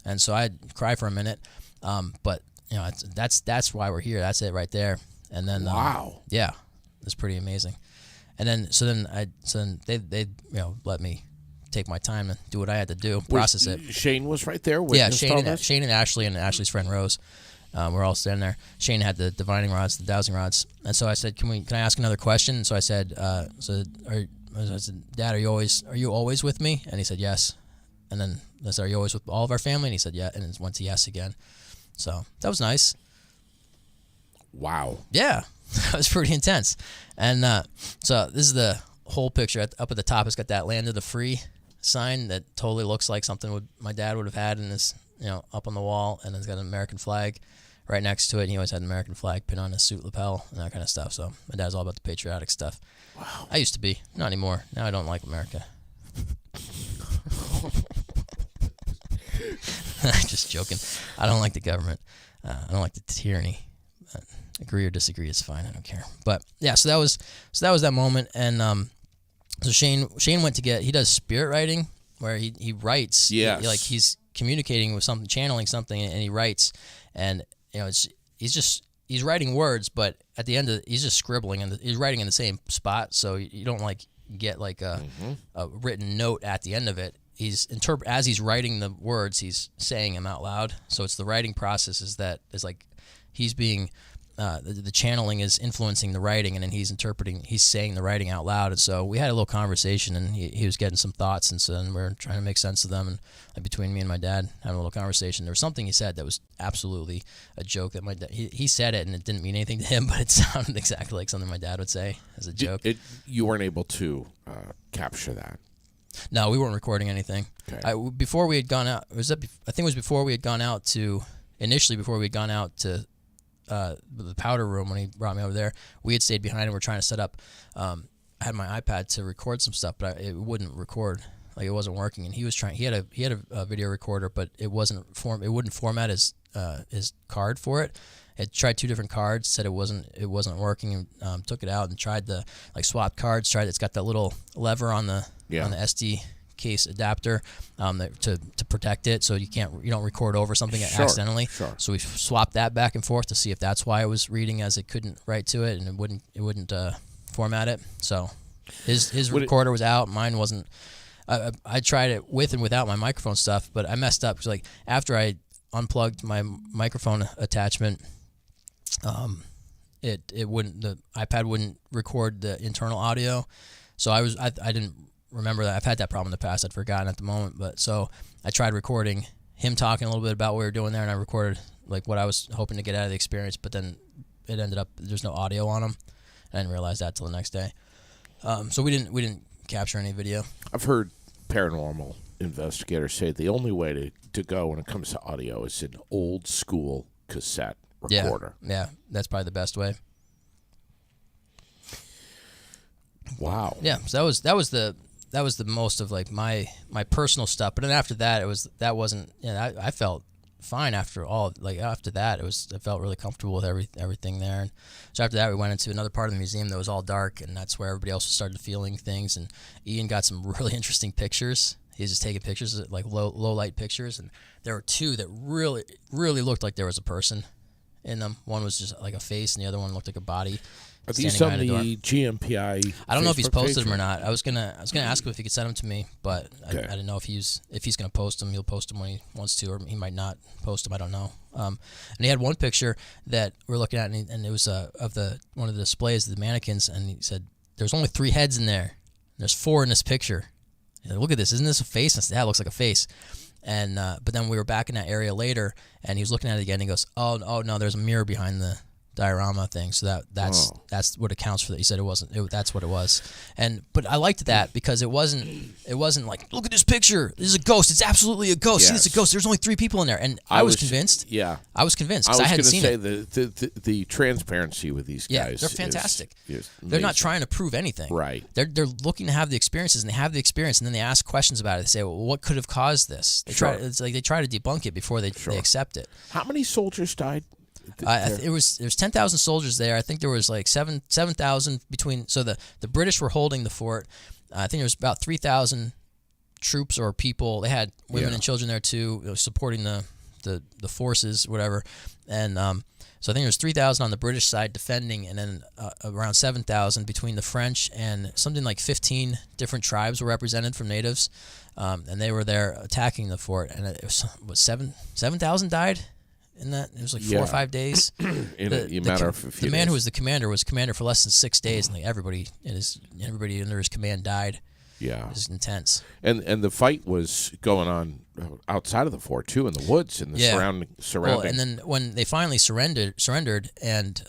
S2: and so I'd cry for a minute. But that's why we're here. That's it right there. And then
S1: wow,
S2: yeah, it's pretty amazing. And then so then they let me take my time and do what I had to do, process it.
S1: Shane was right there.
S2: Yeah, Shane and Ashley and Ashley's friend Rose. We're all standing there. Shane had the divining rods, the dowsing rods, and so I said, "Can I ask another question?" And so I said, I said, "Dad, are you always with me?" And he said, "Yes." And then I said, "Are you always with all of our family?" And he said, "Yeah." And it went to yes again. So that was nice.
S1: Wow.
S2: Yeah, that was pretty intense. And so this is the whole picture. Up at the top, it's got that "Land of the Free" sign that totally looks like something my dad would have had in his, up on the wall, and it's got an American flag right next to it. And he always had an American flag pinned on his suit lapel and that kind of stuff. So my dad's all about the patriotic stuff.
S1: Wow.
S2: I used to be, not anymore. Now I don't like America. Just joking. I don't like the government. I don't like the tyranny. Agree or disagree is fine. I don't care. But yeah, so that was that moment. And so Shane went to he does spirit writing, where he writes.
S1: Yes.
S2: Like he's communicating with something, channeling something, and he writes. And he's writing words, but at the end of he's just scribbling, and he's writing in the same spot. So you don't get a written note at the end of it. As he's writing the words, he's saying them out loud. So it's the writing process is like he's being the channeling is influencing the writing, and then he's saying the writing out loud. And so we had a little conversation, and he was getting some thoughts, and so then we're trying to make sense of them. And between me and my dad having a little conversation, there was something he said that was absolutely a joke that my dad, he said it, and it didn't mean anything to him, but it sounded exactly like something my dad would say as a joke.
S1: You weren't able to capture that.
S2: No, we weren't recording anything.
S1: Okay.
S2: Before we had gone out, I think it was before we had gone out to the powder room when he brought me over there. We had stayed behind and we're trying to set up. I had my iPad to record some stuff, but it wouldn't record. Like it wasn't working. And he was trying. He had a video recorder, but it wouldn't format his card for it. It tried 2 different cards, said it wasn't working, and took it out and tried the swap cards. It's got that little lever on the SD case adapter to protect it, so you don't record over something accidentally.
S1: Sure.
S2: So we swapped that back and forth to see if that's why it was reading as it couldn't write to it, and it wouldn't format it. So his recorder was out, mine wasn't. I tried it with and without my microphone stuff, but I messed up because after I unplugged my microphone attachment, it wouldn't, the iPad wouldn't record the internal audio. So I didn't remember that. I've had that problem in the past. I'd forgotten at the moment, but so I tried recording him talking a little bit about what we were doing there, and I recorded what I was hoping to get out of the experience, but then it ended up there's no audio on them. I didn't realize that till the next day. So we didn't capture any video.
S1: I've heard paranormal investigators say the only way to go when it comes to audio is an old school cassette recorder.
S2: Yeah, that's probably the best way.
S1: Wow.
S2: Yeah, so that was the most of my personal stuff. But then after that, I felt fine after all. After that, I felt really comfortable with everything there. And so after that, we went into another part of the museum that was all dark, and that's where everybody else started feeling things. And Ian got some really interesting pictures. He was just taking pictures, low light pictures, and there were 2 that really, really looked like there was a person in them. One was just like a face, and the other one looked like a body.
S1: Are these on the GMPI?
S2: I don't know if he's posted
S1: page?
S2: them or not. I was gonna ask him if he could send them to me, but
S1: Okay.
S2: I didn't know if he's gonna post them. He'll post them when he wants to, or he might not post them. I don't know. And he had one picture that we're looking at, and it was of one of the displays of the mannequins, and he said there's only 3 heads in there. There's 4 in this picture. He said, look at this. Isn't this a face? I said, yeah, it looks like a face. And but then we were back in that area later, and he was looking at it again. And he goes, oh no, there's a mirror behind the diorama thing, so that's what accounts for that. He said that's what it was. But I liked that because it wasn't like, look at this picture, this is a ghost, it's absolutely a ghost.
S1: Yes.
S2: See, it's a ghost, there's only 3 people in there. And I was convinced.
S1: Yeah,
S2: I was convinced because I hadn't seen it.
S1: the transparency with these guys.
S2: Yeah, they're fantastic.
S1: Is
S2: they're not
S1: amazing.
S2: trying to prove anything.
S1: Right.
S2: They're looking to have the experiences, and they have the experience, and then they ask questions about it. They say, well, what could have caused this? They try to debunk it before they accept it.
S1: How many soldiers died?
S2: There was 10,000 soldiers there. I think there was 7,000 between. So the British were holding the fort, I think there was about 3,000 troops or people. They had women
S1: Yeah.
S2: and children there too, supporting the forces, whatever. And so I think there was 3,000 on the British side defending, and then around 7,000 between the French, and something like 15 different tribes were represented from natives, and they were there attacking the fort. And it was 7,000 died in that. It was like 4 or 5 days.
S1: In a matter of a few
S2: the man
S1: days.
S2: who was the commander was commander for less than 6 days, and like everybody under his command died.
S1: Yeah.
S2: It was intense.
S1: And the fight was going on outside of the fort too, in the woods and the surrounding.
S2: Well, and then when they finally surrendered, and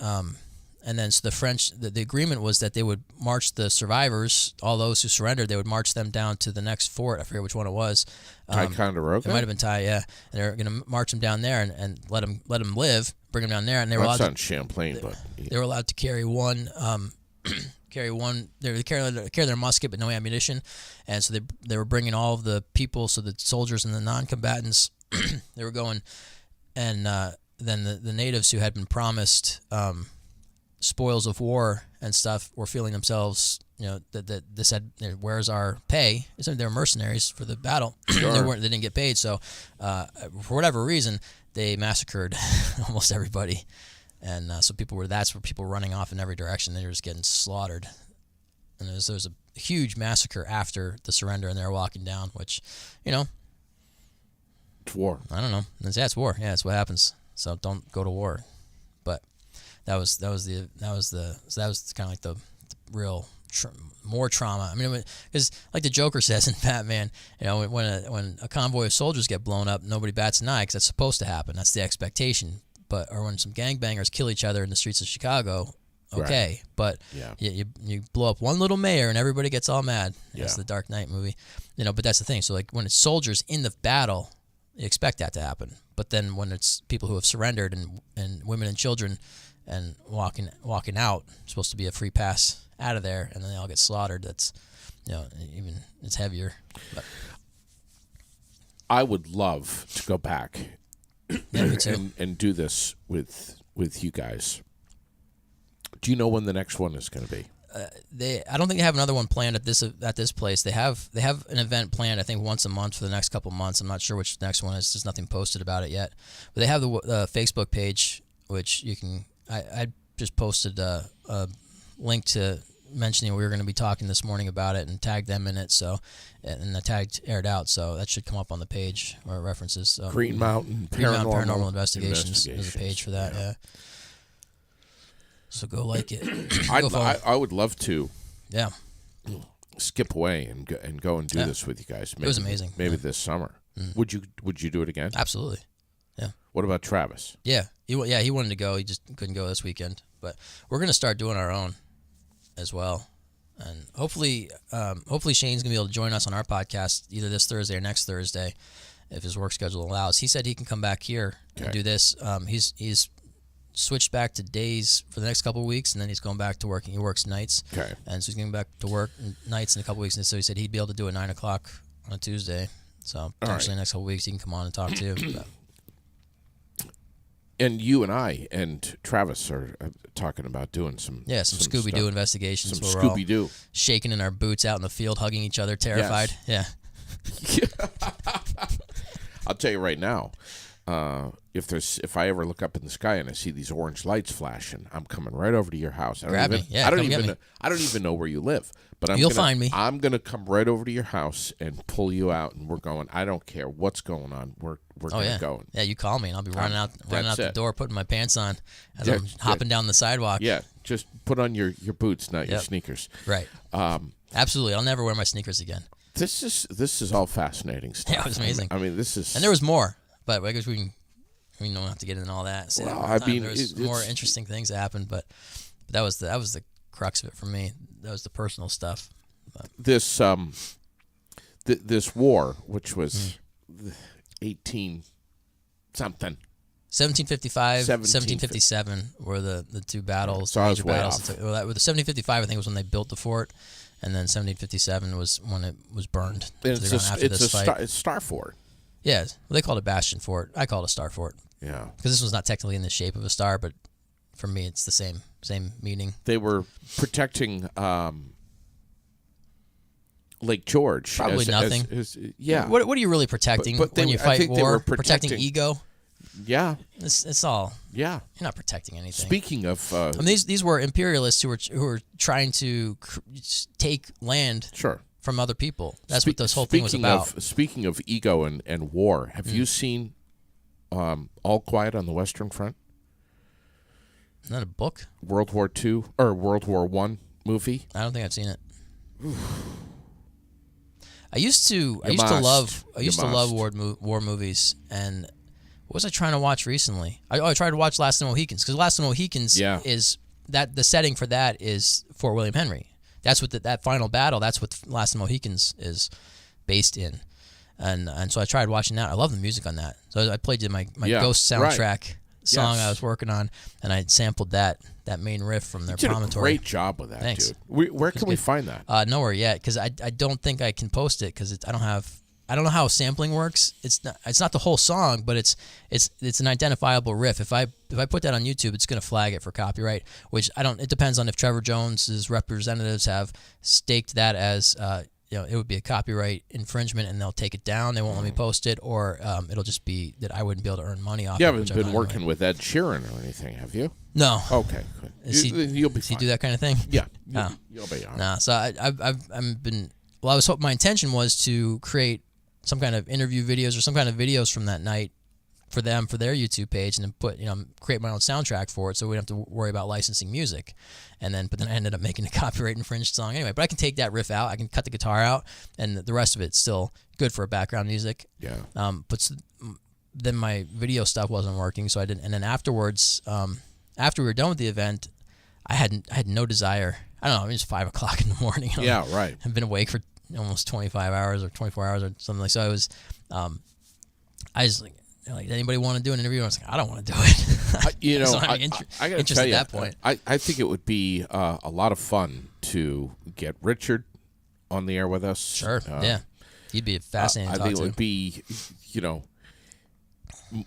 S2: then so the French, the agreement was that they would march the survivors, all those who surrendered, they would march them down to the next fort. I forget which one it was.
S1: Ticonderoga.
S2: It might have been Tai, yeah. And they're going to march them down there and let them live, bring them down there, and they were allowed.
S1: That's not Champlain, but
S2: they were allowed to carry one. They would carry their musket but no ammunition, and so they were bringing all of the people, so the soldiers and the non-combatants, they were going, and then the natives who had been promised spoils of war and stuff were feeling themselves, that this had, where's our pay? They were mercenaries for the battle.
S1: Sure.
S2: They didn't get paid, so for whatever reason they massacred almost everybody. And so that's where people were running off in every direction. They were just getting slaughtered. And there was a huge massacre after the surrender, and they were walking down, which,
S1: it's war.
S2: I don't know. It's war. Yeah, that's what happens. So don't go to war. But that was kind of like the real more trauma. I mean, because like the Joker says in Batman, when a convoy of soldiers get blown up, nobody bats an eye because that's supposed to happen. That's the expectation. Or when some gangbangers kill each other in the streets of Chicago, okay. Right. But you blow up one little mayor and everybody gets all mad. It's the Dark Knight movie. But that's the thing. So like when it's soldiers in the battle, you expect that to happen. But then when it's people who have surrendered and women and children and walking out, it's supposed to be a free pass out of there, and then they all get slaughtered. That's even it's heavier. But
S1: I would love to go back.
S2: Yeah, me too.
S1: And do this with you guys. Do you know when the next one is going to be?
S2: I don't think they have another one planned at this place. They have an event planned, I think, once a month for the next couple months. I'm not sure which next one is. There's nothing posted about it yet. But they have the Facebook page, which you can. I just posted a link to mentioning we were going to be talking this morning about it and tagged them in it. So, and the tag aired out, so that should come up on the page or references. So,
S1: Green Mountain
S2: Paranormal Investigations. There's a page for that. Yeah. So go like it.
S1: I would love to.
S2: Yeah.
S1: Skip away and go and do this with you guys. Maybe,
S2: it was amazing.
S1: Maybe this summer. Would you do it again?
S2: Absolutely. Yeah.
S1: What about Travis?
S2: Yeah. He wanted to go. He just couldn't go this weekend. But we're going to start doing our own as well. And hopefully Shane's going to be able to join us on our podcast either this Thursday or next Thursday if his work schedule allows. He said he can come back here and do this. He's switched back to days for the next couple of weeks, and then he's going back to working. He works nights.
S1: Okay.
S2: And so he's going back to work nights in a couple of weeks. And so he said he'd be able to do it 9 o'clock on a Tuesday. So potentially the next couple of weeks he can come on and talk too.
S1: And you and I and Travis are talking about doing some
S2: Scooby-Doo investigations.
S1: Some Scooby-Doo.
S2: Shaking in our boots out in the field, hugging each other, terrified.
S1: Yes.
S2: Yeah.
S1: I'll tell you right now, if I ever look up in the sky and I see these orange lights flashing, I'm coming right over to your house.
S2: Grab me. Yeah,
S1: I don't even know where you live. But
S2: You'll find me.
S1: I'm gonna come right over to your house and pull you out, and we're going. I don't care what's going on. We're gonna go.
S2: Yeah, you call me, and I'll be running out the door, putting my pants on as I'm hopping down the sidewalk.
S1: Yeah, just put on your boots, not your sneakers.
S2: Right. Absolutely, I'll never wear my sneakers again.
S1: This is all fascinating stuff.
S2: Yeah, it was amazing.
S1: I mean, this is,
S2: and there was more, but I guess we don't have to get into all that. So
S1: well,
S2: there's more interesting things that happened, but that was the crux of it for me. That was the personal stuff. But.
S1: This this war, which was 18-something.
S2: 1755, 1757 were the two battles.
S1: So I was way
S2: battles.
S1: off.
S2: Well, the 1755, I think, was when they built the fort, and then 1757 was when it was burned.
S1: It's a star fort.
S2: Yeah, well, they called it Bastion Fort. I call it a star fort.
S1: Yeah,
S2: because this was not technically in the shape of a star, but for me, it's the same meaning.
S1: They were protecting Lake George.
S2: Probably nothing.
S1: Yeah.
S2: What are you really protecting
S1: But
S2: when you
S1: I
S2: fight
S1: think they
S2: war?
S1: were
S2: Protecting
S1: protecting-
S2: ego.
S1: Yeah.
S2: It's all.
S1: Yeah.
S2: You're not protecting anything.
S1: Speaking of,
S2: I mean, these were imperialists who were trying to take land
S1: sure.
S2: from other people. That's what this whole thing was about.
S1: Speaking of ego and war, have you seen All Quiet on the Western Front?
S2: Isn't that a book?
S1: World War II or World War One movie?
S2: I don't think I've seen it. I used to
S1: must.
S2: love war movies, and what was I trying to watch recently? I tried to watch Last of the Mohicans, because Last of the Mohicans is that the setting for that is Fort William Henry. That's what that final battle. That's what Last of the Mohicans is based in, and so I tried watching that. I love the music on that. So I played my Ghost soundtrack song I was working on, and I sampled that main riff from their
S1: You did
S2: promontory.
S1: a great job with that,
S2: Thanks.
S1: dude. Where can we find that?
S2: Nowhere yet, because I don't think I can post it, because I don't know how sampling works. It's not the whole song, but it's an identifiable riff. If I put that on YouTube, it's going to flag it for copyright, which I don't. It depends on if Trevor Jones's representatives have staked that as it would be a copyright infringement, and they'll take it down. They won't let me post it, or it'll just be that I wouldn't be able to earn money off.
S1: You
S2: it,
S1: haven't been working with Ed Sheeran or anything, have you?
S2: No.
S1: Okay, good. You'll be
S2: Does he
S1: fine.
S2: do that kind of thing?
S1: Yeah, you'll be all right.
S2: No. So I've been. Well, I was hoping my intention was to create some kind of interview videos or some kind of videos from that night for them, for their YouTube page, and then create my own soundtrack for it, so we don't have to worry about licensing music. But then I ended up making a copyright infringed song anyway. But I can take that riff out, I can cut the guitar out, and the rest of it's still good for background music.
S1: Yeah.
S2: Then my video stuff wasn't working, so I didn't. And then afterwards, after we were done with the event, I had no desire. I don't know. It was 5 o'clock in the morning.
S1: Yeah, right.
S2: I've been awake for almost 25 hours or 24 hours or something like. So I was, I was like, anybody want to do an interview? I was like, I don't want to do it.
S1: I got to tell you, at that point. I think it would be a lot of fun to get Richard on the air with us.
S2: Sure. Yeah. He'd be fascinating to talk to.
S1: I think it would be,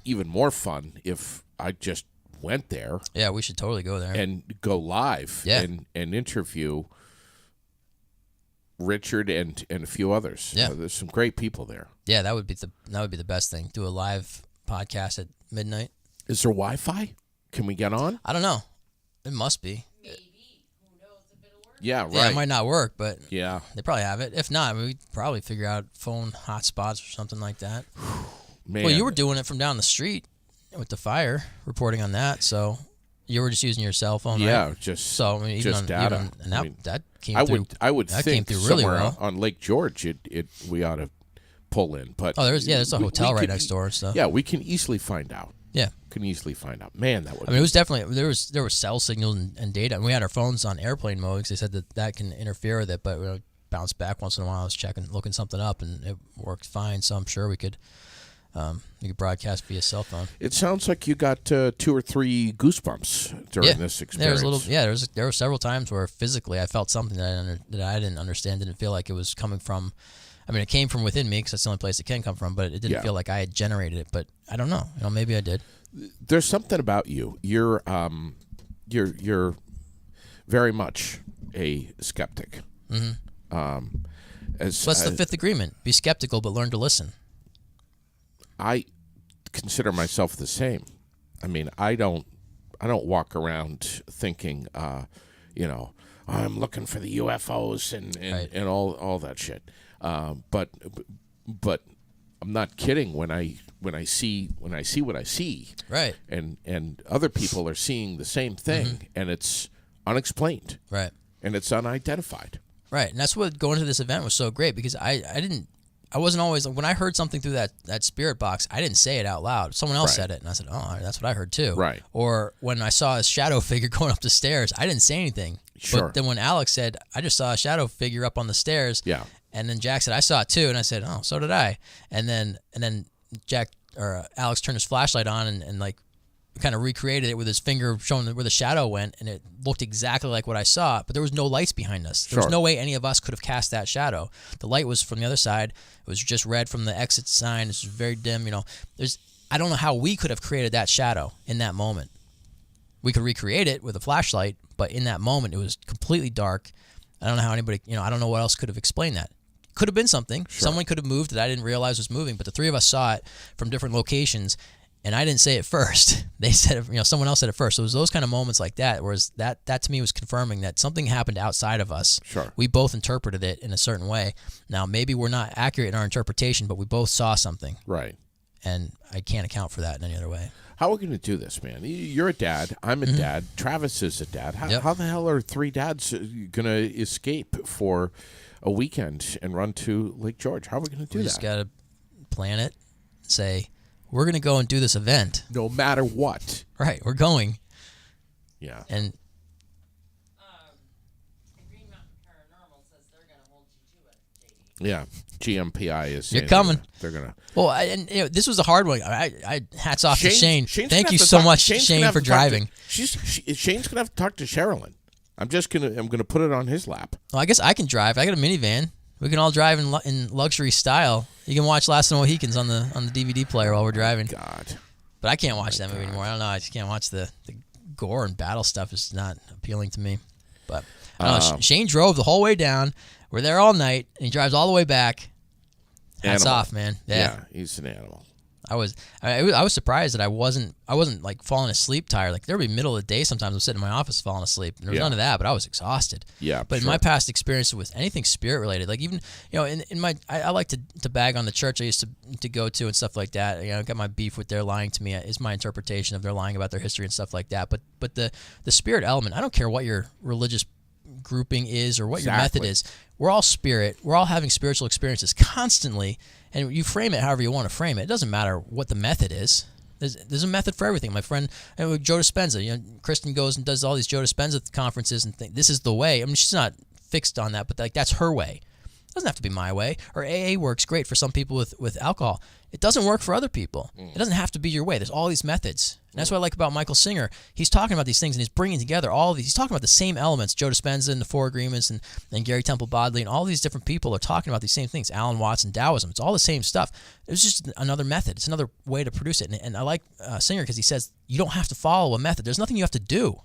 S1: even more fun if I just went there.
S2: Yeah, we should totally go there
S1: and go live.
S2: Yeah.
S1: and interview Richard and a few others.
S2: Yeah,
S1: there's some great people there.
S2: Yeah, that would be the best thing. Do a live podcast at midnight.
S1: Is there Wi-Fi? Can we get on?
S2: I don't know. It must be.
S3: Maybe. Who knows if it'll work?
S1: Yeah, right.
S2: Yeah, it might not work, but
S1: yeah,
S2: they probably have it. If not, we'd probably figure out phone hotspots or something like that.
S1: Man.
S2: Well, you were doing it from down the street with the fire, reporting on that, so you were just using your cell phone,
S1: yeah,
S2: right?
S1: just
S2: so I mean, even
S1: just
S2: on,
S1: data.
S2: Even, that came through.
S1: I would
S2: that
S1: think
S2: came through really
S1: somewhere
S2: well.
S1: on Lake George, we ought to pull in. But
S2: there's a hotel right
S1: could
S2: next door and stuff.
S1: Yeah, we can easily find out.
S2: Yeah,
S1: can easily find out. Man, that would.
S2: I mean, it was definitely there was cell signals and data, and we had our phones on airplane mode because they said that can interfere with it, but we would bounce back once in a while. I was looking something up, and it worked fine. So I'm sure we could broadcast via cell phone.
S1: It sounds like you got 2 or 3 goosebumps during this experience.
S2: There were several times where physically I felt something that I didn't understand, didn't feel like it was coming from. I mean, it came from within me because that's the only place it can come from, but it didn't feel like I had generated it. But I don't know. Maybe I did.
S1: There's something about you. You're very much a skeptic.
S2: Mm-hmm. That's the fifth agreement: be skeptical, but learn to listen.
S1: I consider myself the same. I mean, I don't walk around thinking, I'm looking for the UFOs and all that shit. But I'm not kidding when I see what I see.
S2: Right.
S1: And other people are seeing the same thing, and it's unexplained.
S2: Right.
S1: And it's unidentified.
S2: Right. And that's what going to this event was so great, because I wasn't always, when I heard something through that spirit box, I didn't say it out loud. Someone else said it, and I said, oh, that's what I heard too.
S1: Right.
S2: Or when I saw a shadow figure going up the stairs, I didn't say anything.
S1: Sure.
S2: But then when Alex said, I just saw a shadow figure up on the stairs.
S1: Yeah.
S2: And then Jack said, I saw it too. And I said, oh, so did I. And then Alex turned his flashlight on and like kind of recreated it with his finger showing where the shadow went, and it looked exactly like what I saw, but there was no lights behind us. There was no way any of us could have cast that shadow. The light was from the other side. It was just red from the exit sign. It's very dim. I don't know how we could have created that shadow in that moment. We could recreate it with a flashlight, but in that moment it was completely dark. I don't know how anybody, I don't know what else could have explained that. Could have been something.
S1: Sure.
S2: Someone could have moved that I didn't realize was moving, but the three of us saw it from different locations, and I didn't say it first. They said it, someone else said it first. So it was those kind of moments like that, whereas that to me was confirming that something happened outside of us.
S1: Sure.
S2: We both interpreted it in a certain way. Now, maybe we're not accurate in our interpretation, but we both saw something.
S1: Right.
S2: And I can't account for that in any other way.
S1: How are we going to do this, man? You're a dad. I'm a dad. Travis is a dad. How the hell are three dads going to escape for a weekend and run to Lake George? How are we going to do
S2: We
S1: that?
S2: just got to plan it, say, we're going to go and do this event.
S1: No matter what.
S2: Right, we're going.
S1: Yeah.
S2: And
S3: The Green Mountain Paranormal says they're going to hold you to it, JD.
S1: Yeah. GMPI is
S2: You're
S1: saying
S2: coming.
S1: They're going to.
S2: well, this was a hard one. I hats off to Shane.
S1: Shane's
S2: Thank
S1: gonna
S2: you
S1: have to
S2: so
S1: talk-
S2: much,
S1: Shane's
S2: Shane,
S1: gonna have
S2: for
S1: to talk to-
S2: driving.
S1: Shane's going to have to talk to Sherilyn. I'm gonna put it on his lap.
S2: Well, I guess I can drive. I got a minivan. We can all drive in luxury style. You can watch Last of the Mohicans on the DVD player while we're driving.
S1: God.
S2: But I can't watch that movie anymore. I don't know. I just can't watch the gore and battle stuff. It's not appealing to me. But I don't know. Shane drove the whole way down. We're there all night, and he drives all the way back. Hats
S1: Animal.
S2: off, man. Yeah.
S1: He's an animal.
S2: I was surprised that I wasn't like falling asleep tired. Like there would be middle of the day sometimes I'm sitting in my office falling asleep. And there was none of that, but I was exhausted.
S1: Yeah.
S2: But in my past experience with anything spirit related, like even in my I like to bag on the church I used to go to and stuff like that. I got my beef with their lying to me is my interpretation of their lying about their history and stuff like that. But the spirit element, I don't care what your religious grouping is or what your method is. We're all spirit. We're all having spiritual experiences constantly, and you frame it however you want to frame it. It doesn't matter what the method is. There's a method for everything. My friend Joe Dispenza, Kristen goes and does all these Joe Dispenza conferences and think this is the way. I mean, she's not fixed on that, but like that's her way. It doesn't have to be my way. Or AA works great for some people with alcohol. It doesn't work for other people. It doesn't have to be your way. There's all these methods. And that's what I like about Michael Singer. He's talking about these things and he's bringing together all of these. He's talking about the same elements. Joe Dispenza and the Four Agreements and Gary Temple Bodley and all these different people are talking about these same things. Alan Watts and Taoism. It's all the same stuff. It's just another method. It's another way to produce it. And I like Singer because he says you don't have to follow a method. There's nothing you have to do.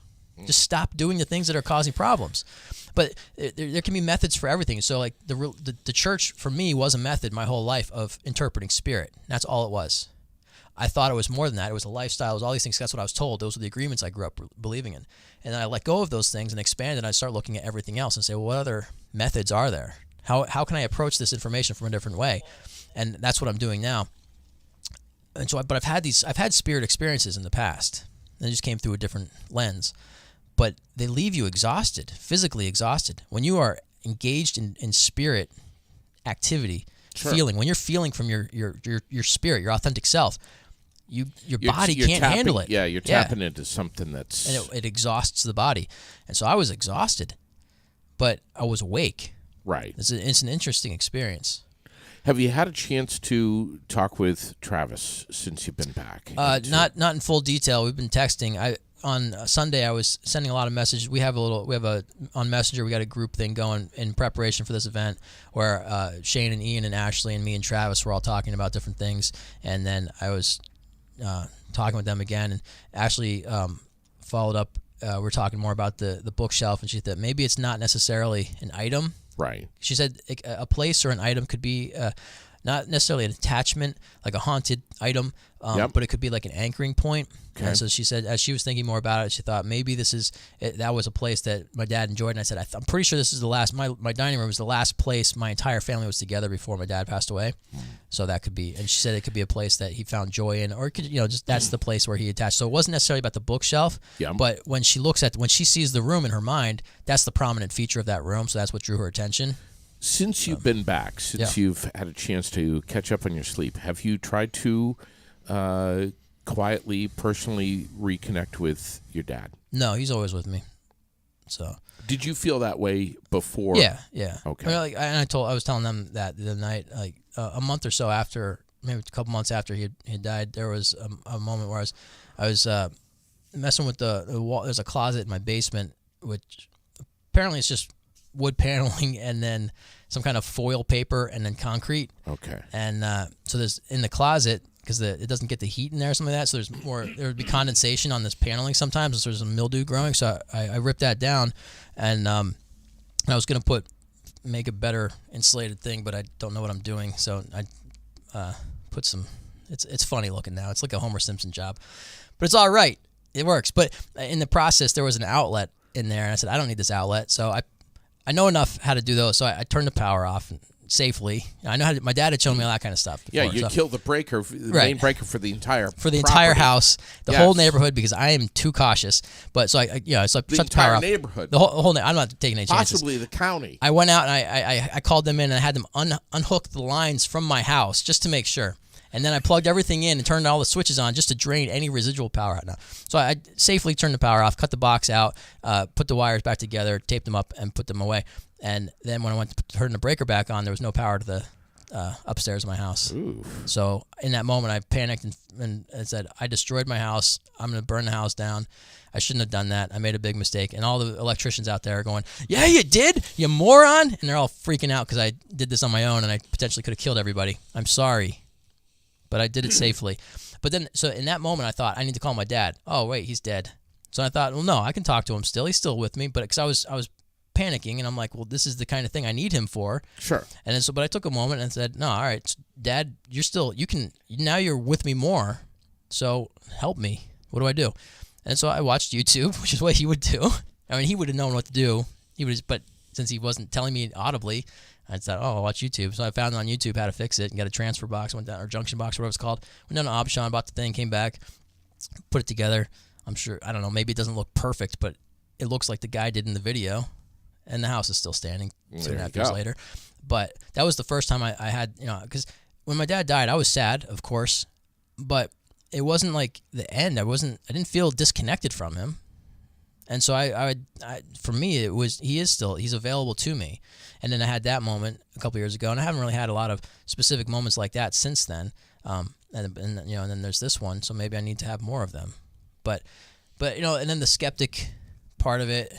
S2: Just stop doing the things that are causing problems. But there can be methods for everything. So like the church for me was a method my whole life of interpreting spirit. That's all it was. I thought it was more than that. It was a lifestyle. It was all these things. That's what I was told. Those were the agreements I grew up believing in. And then I let go of those things and expanded. And I start looking at everything else and say, well, what other methods are there? How can I approach this information from a different way? And that's what I'm doing now. And so, but I've had spirit experiences in the past. They just came through a different lens. But they leave you exhausted, physically exhausted. When you are engaged in spirit activity, feeling, when you're feeling from your spirit, your authentic self, your body can't handle it.
S1: Yeah, you're tapping into something that's...
S2: And it exhausts the body. And so I was exhausted, but I was awake.
S1: Right.
S2: It's an interesting experience.
S1: Have you had a chance to talk with Travis since you've been back?
S2: Not in full detail. We've been texting. On Sunday, I was sending a lot of messages. On Messenger, we got a group thing going in preparation for this event where Shane and Ian and Ashley and me and Travis were all talking about different things. And then I was talking with them again, and Ashley followed up. We're talking more about the bookshelf, and she said maybe it's not necessarily an item.
S1: Right.
S2: She said a place or an item could be not necessarily an attachment, like a haunted item, but it could be like an anchoring point.
S1: Okay.
S2: And so she said, as she was thinking more about it, she thought maybe that was a place that my dad enjoyed. And I said, I'm pretty sure this is the last. My dining room was the last place my entire family was together before my dad passed away. So that could be, and she said it could be a place that he found joy in, or it could, just that's the place where he attached. So it wasn't necessarily about the bookshelf, but when she sees the room in her mind, that's the prominent feature of that room. So that's what drew her attention.
S1: Since you've been back, you've had a chance to catch up on your sleep, have you tried to quietly, personally reconnect with your dad?
S2: No, he's always with me. So.
S1: Did you feel that way before?
S2: Yeah.
S1: Okay.
S2: I mean, I was telling them that the night, like a month or so after, maybe a couple months after he had died, there was a moment where I was messing with the wall. There's a closet in my basement, which apparently it's just wood paneling and then some kind of foil paper and then concrete.
S1: Okay.
S2: And so there's in the closet, because it doesn't get the heat in there or something like that, so there would be condensation on this paneling sometimes, and so there's some mildew growing. So I ripped that down, and I was going to put make a better insulated thing, but I don't know what I'm doing. So I put some. It's funny looking now. It's like a Homer Simpson job, but it's all right. It works. But in the process, there was an outlet in there, and I said, I don't need this outlet. So I know enough how to do those. So I turned the power off safely. I know how to, my dad had shown me all that kind of stuff before,
S1: Yeah, you kill the breaker, the
S2: Right.
S1: main breaker for the entire
S2: entire house, the
S1: Yes.
S2: whole neighborhood, because I am too cautious. But so I shut the power
S1: entire
S2: off.
S1: neighborhood.
S2: The whole I'm not taking any chances.
S1: Possibly the county.
S2: I went out and I called them in and I had them unhook the lines from my house just to make sure. And then I plugged everything in and turned all the switches on just to drain any residual power out now. So I safely turned the power off, cut the box out, put the wires back together, taped them up, and put them away. And then when I went to turn the breaker back on, there was no power to the upstairs of my house.
S1: Ooh.
S2: So in that moment, I panicked and said, I destroyed my house. I'm going to burn the house down. I shouldn't have done that. I made a big mistake. And all the electricians out there are going, yeah, you did, you moron. And they're all freaking out because I did this on my own and I potentially could have killed everybody. I'm sorry, but I did it safely. But then, so in that moment, I thought, I need to call my dad. Oh, wait, he's dead. So I thought, well, no, I can talk to him still. He's still with me. But because I was panicking, and I'm like, well, this is the kind of thing I need him for.
S1: Sure.
S2: And then but I took a moment and said, no, all right, Dad, now you're with me more, so help me. What do I do? And so I watched YouTube, which is what he would do. I mean, he would have known what to do. But since he wasn't telling me audibly, I thought, oh, I'll watch YouTube. So I found on YouTube how to fix it and got a transfer box, went down, or junction box, whatever it's called. Went down to Aubuchon, bought the thing, came back, put it together. I'm sure, I don't know, maybe it doesn't look perfect, but it looks like the guy did in the video. And the house is still standing 2.5 years later. But that was the first time I had, because when my dad died, I was sad, of course, but it wasn't like the end. I didn't feel disconnected from him. And so for me, he's available to me. And then I had that moment a couple years ago, and I haven't really had a lot of specific moments like that since then. And then there's this one, so maybe I need to have more of them. But and then the skeptic part of it,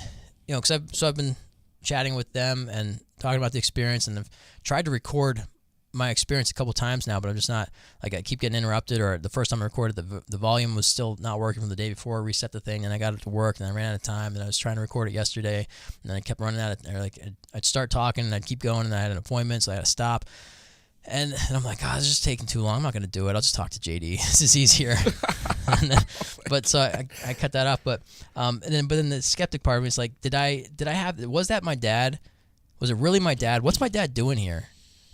S2: because I've been chatting with them and talking about the experience, and I've tried to record my experience a couple times now, but I'm just not, like, I keep getting interrupted, or the first time I recorded, the volume was still not working from the day before. I reset the thing, and I got it to work, and I ran out of time, and I was trying to record it yesterday, and then I kept running out of, I'd start talking, and I'd keep going, and I had an appointment, so I had to stop. And I'm like, this is just taking too long. I'm not going to do it. I'll just talk to JD. This is easier. So I cut that off. But then the skeptic part of me is like, was that my dad? Was it really my dad? What's my dad doing here?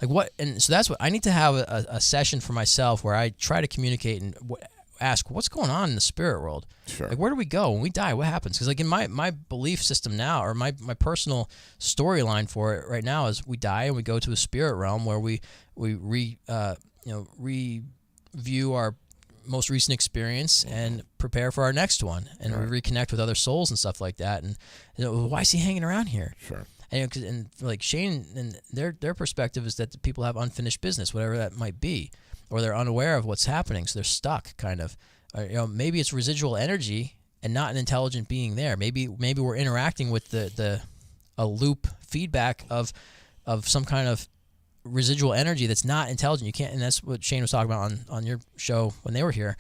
S2: Like, what? And so that's what I need to have a session for myself where I try to communicate and ask, what's going on in the spirit world?
S1: Sure.
S2: Like, where do we go when we die? What happens? Because, like, in my belief system now, or my personal storyline for it right now is we die and we go to a spirit realm where we review our most recent experience and prepare for our next one, and we reconnect with other souls and stuff like that. And why is he hanging around here?
S1: Sure.
S2: And like Shane and their perspective is that the people have unfinished business, whatever that might be, or they're unaware of what's happening, so they're stuck, kind of. Or, maybe it's residual energy and not an intelligent being there. Maybe we're interacting with a loop feedback of some kind of residual energy that's not intelligent. You can't, and that's what Shane was talking about on your show when they were here.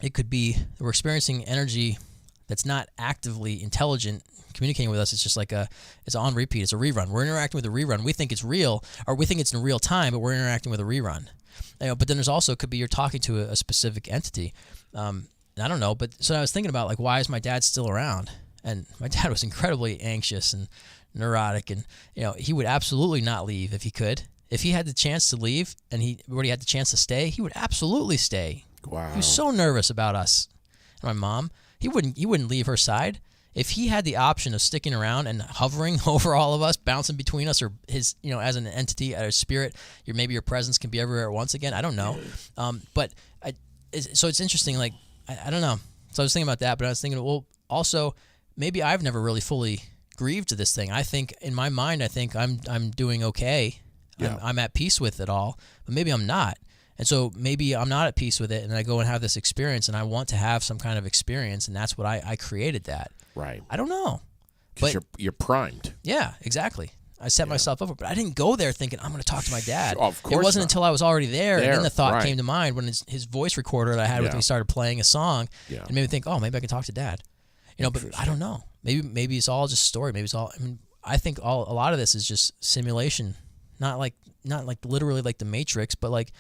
S2: It could be we're experiencing energy that's not actively intelligent communicating with us. It's just like it's on repeat. It's a rerun. We're interacting with a rerun. We think it's real, or we think it's in real time, but we're interacting with a rerun. But then there's also, could be you're talking to a specific entity. I don't know, but so I was thinking about, like, why is my dad still around? And my dad was incredibly anxious and neurotic, and he would absolutely not leave if he could. If he had the chance to leave and he already had the chance to stay, he would absolutely stay.
S1: Wow.
S2: He was so nervous about us and my mom. He wouldn't leave her side. If he had the option of sticking around and hovering over all of us, bouncing between us, or his, as an entity, as a spirit, maybe your presence can be everywhere at once again. I don't know. So it's interesting. Like, I don't know. So I was thinking about that, but I was thinking, well, also maybe I've never really fully grieved to this thing. I think in my mind, I'm doing okay.
S1: Yeah.
S2: I'm at peace with it all, but maybe I'm not. And so maybe I'm not at peace with it, and I go and have this experience, and I want to have some kind of experience, and that's what I created that.
S1: Right.
S2: I don't know.
S1: Because
S2: But
S1: you're primed.
S2: yeah, exactly. I set myself up, but I didn't go there thinking I'm going to talk to my dad.
S1: Of course
S2: it wasn't
S1: not.
S2: until I was already there, and then the thought
S1: right.
S2: came to mind when his voice recorder that I had with
S1: Yeah.
S2: me started playing a song,
S1: Yeah.
S2: and made me think, oh, maybe I can talk to Dad. But I don't know. Maybe it's all just a story. Maybe it's all. I mean, I think a lot of this is just simulation, not like literally like the Matrix, but like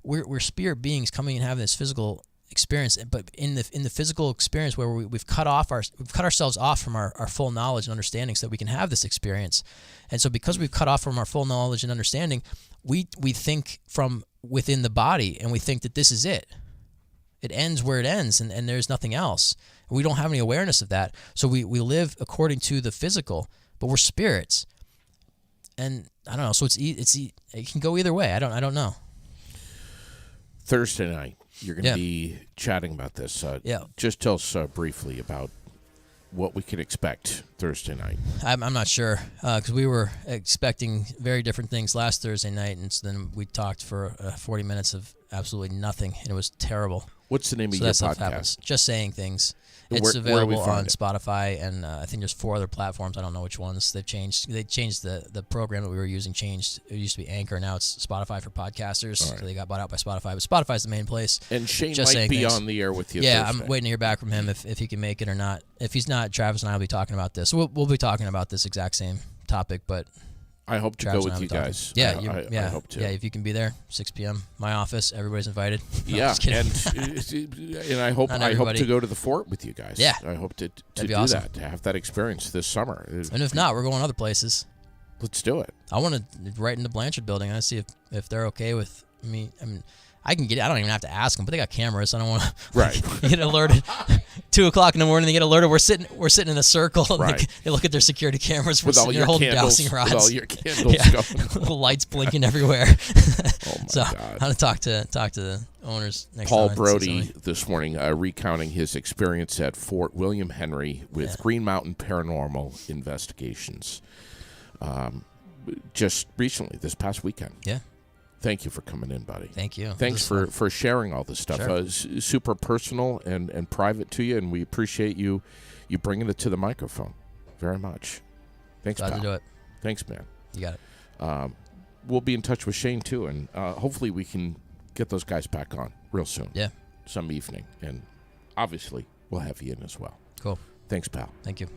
S2: we're spirit beings coming and having this physical experience, but in the physical experience where we've cut ourselves off from our full knowledge and understanding so that we can have this experience. And so because we've cut off from our full knowledge and understanding, we think from within the body, and we think that this is it. It ends where it ends, and there's nothing else. We don't have any awareness of that. So we live according to the physical, but we're spirits. And I don't know, so it can go either way. I don't know.
S1: Thursday night, you're going to be chatting about this. Just tell us briefly about what we can expect Thursday night.
S2: I'm not sure, because we were expecting very different things last Thursday night, and so then we talked for 40 minutes of absolutely nothing, and it was terrible.
S1: What's the name of
S2: So
S1: your
S2: that stuff
S1: podcast?
S2: happens. Just Saying Things.
S1: Where
S2: It's
S1: do we
S2: available
S1: find
S2: on
S1: it?
S2: Spotify, and I think there's 4 other platforms. I don't know which ones. They changed the program that we were using. It used to be Anchor, now it's Spotify for podcasters.
S1: All right.
S2: So they got bought out by Spotify, but Spotify's the main place.
S1: And Shane
S2: Just
S1: might
S2: Saying
S1: be
S2: Things.
S1: on the air with you
S2: Yeah,
S1: Thursday.
S2: I'm waiting to hear back from him if he can make it or not. If he's not, Travis and I will be talking about this. We'll be talking about this exact same topic, but
S1: I hope to
S2: Travis
S1: go
S2: and I
S1: with
S2: will
S1: you
S2: be
S1: guys.
S2: talking.
S1: I hope to.
S2: Yeah, if you can be there, 6 p.m. My office, everybody's invited. No,
S1: Yeah,
S2: just kidding.
S1: and I hope
S2: Not
S1: to
S2: everybody.
S1: go to the fort with you guys.
S2: Yeah.
S1: I hope to
S2: That'd be
S1: do
S2: awesome.
S1: that, to have that experience this summer.
S2: And if not, we're going other places.
S1: Let's do it.
S2: I want to right in the Blanchard building. I see if they're okay with me. I mean, I can get it. I don't even have to ask them, but they got cameras. I don't want to
S1: Right.
S2: get alerted. 2 o'clock in the morning, they get alerted. We're sitting in a circle. And
S1: Right.
S2: they look at their security cameras. We're
S1: With all
S2: sitting there
S1: your
S2: holding
S1: candles,
S2: dowsing rods.
S1: with all your candles going.
S2: Little lights blinking everywhere.
S1: Oh my
S2: So
S1: God.
S2: I'm gonna talk to the owners next
S1: Paul
S2: time.
S1: Brodie this morning recounting his experience at Fort William Henry with Green Mountain Paranormal Investigations. Just recently, this past weekend.
S2: Yeah.
S1: Thank you for coming in, buddy.
S2: Thank you.
S1: Thanks
S2: This is
S1: for sharing all this stuff.
S2: Sure.
S1: Super personal and private to you, and we appreciate you bringing it to the microphone very much. Thanks,
S2: glad
S1: pal.
S2: to do it.
S1: Thanks, man.
S2: You got it.
S1: We'll be in touch with Shane, too, and hopefully we can get those guys back on real soon.
S2: Yeah.
S1: Some evening. And obviously, we'll have you in as well.
S2: Cool.
S1: Thanks, pal.
S2: Thank you.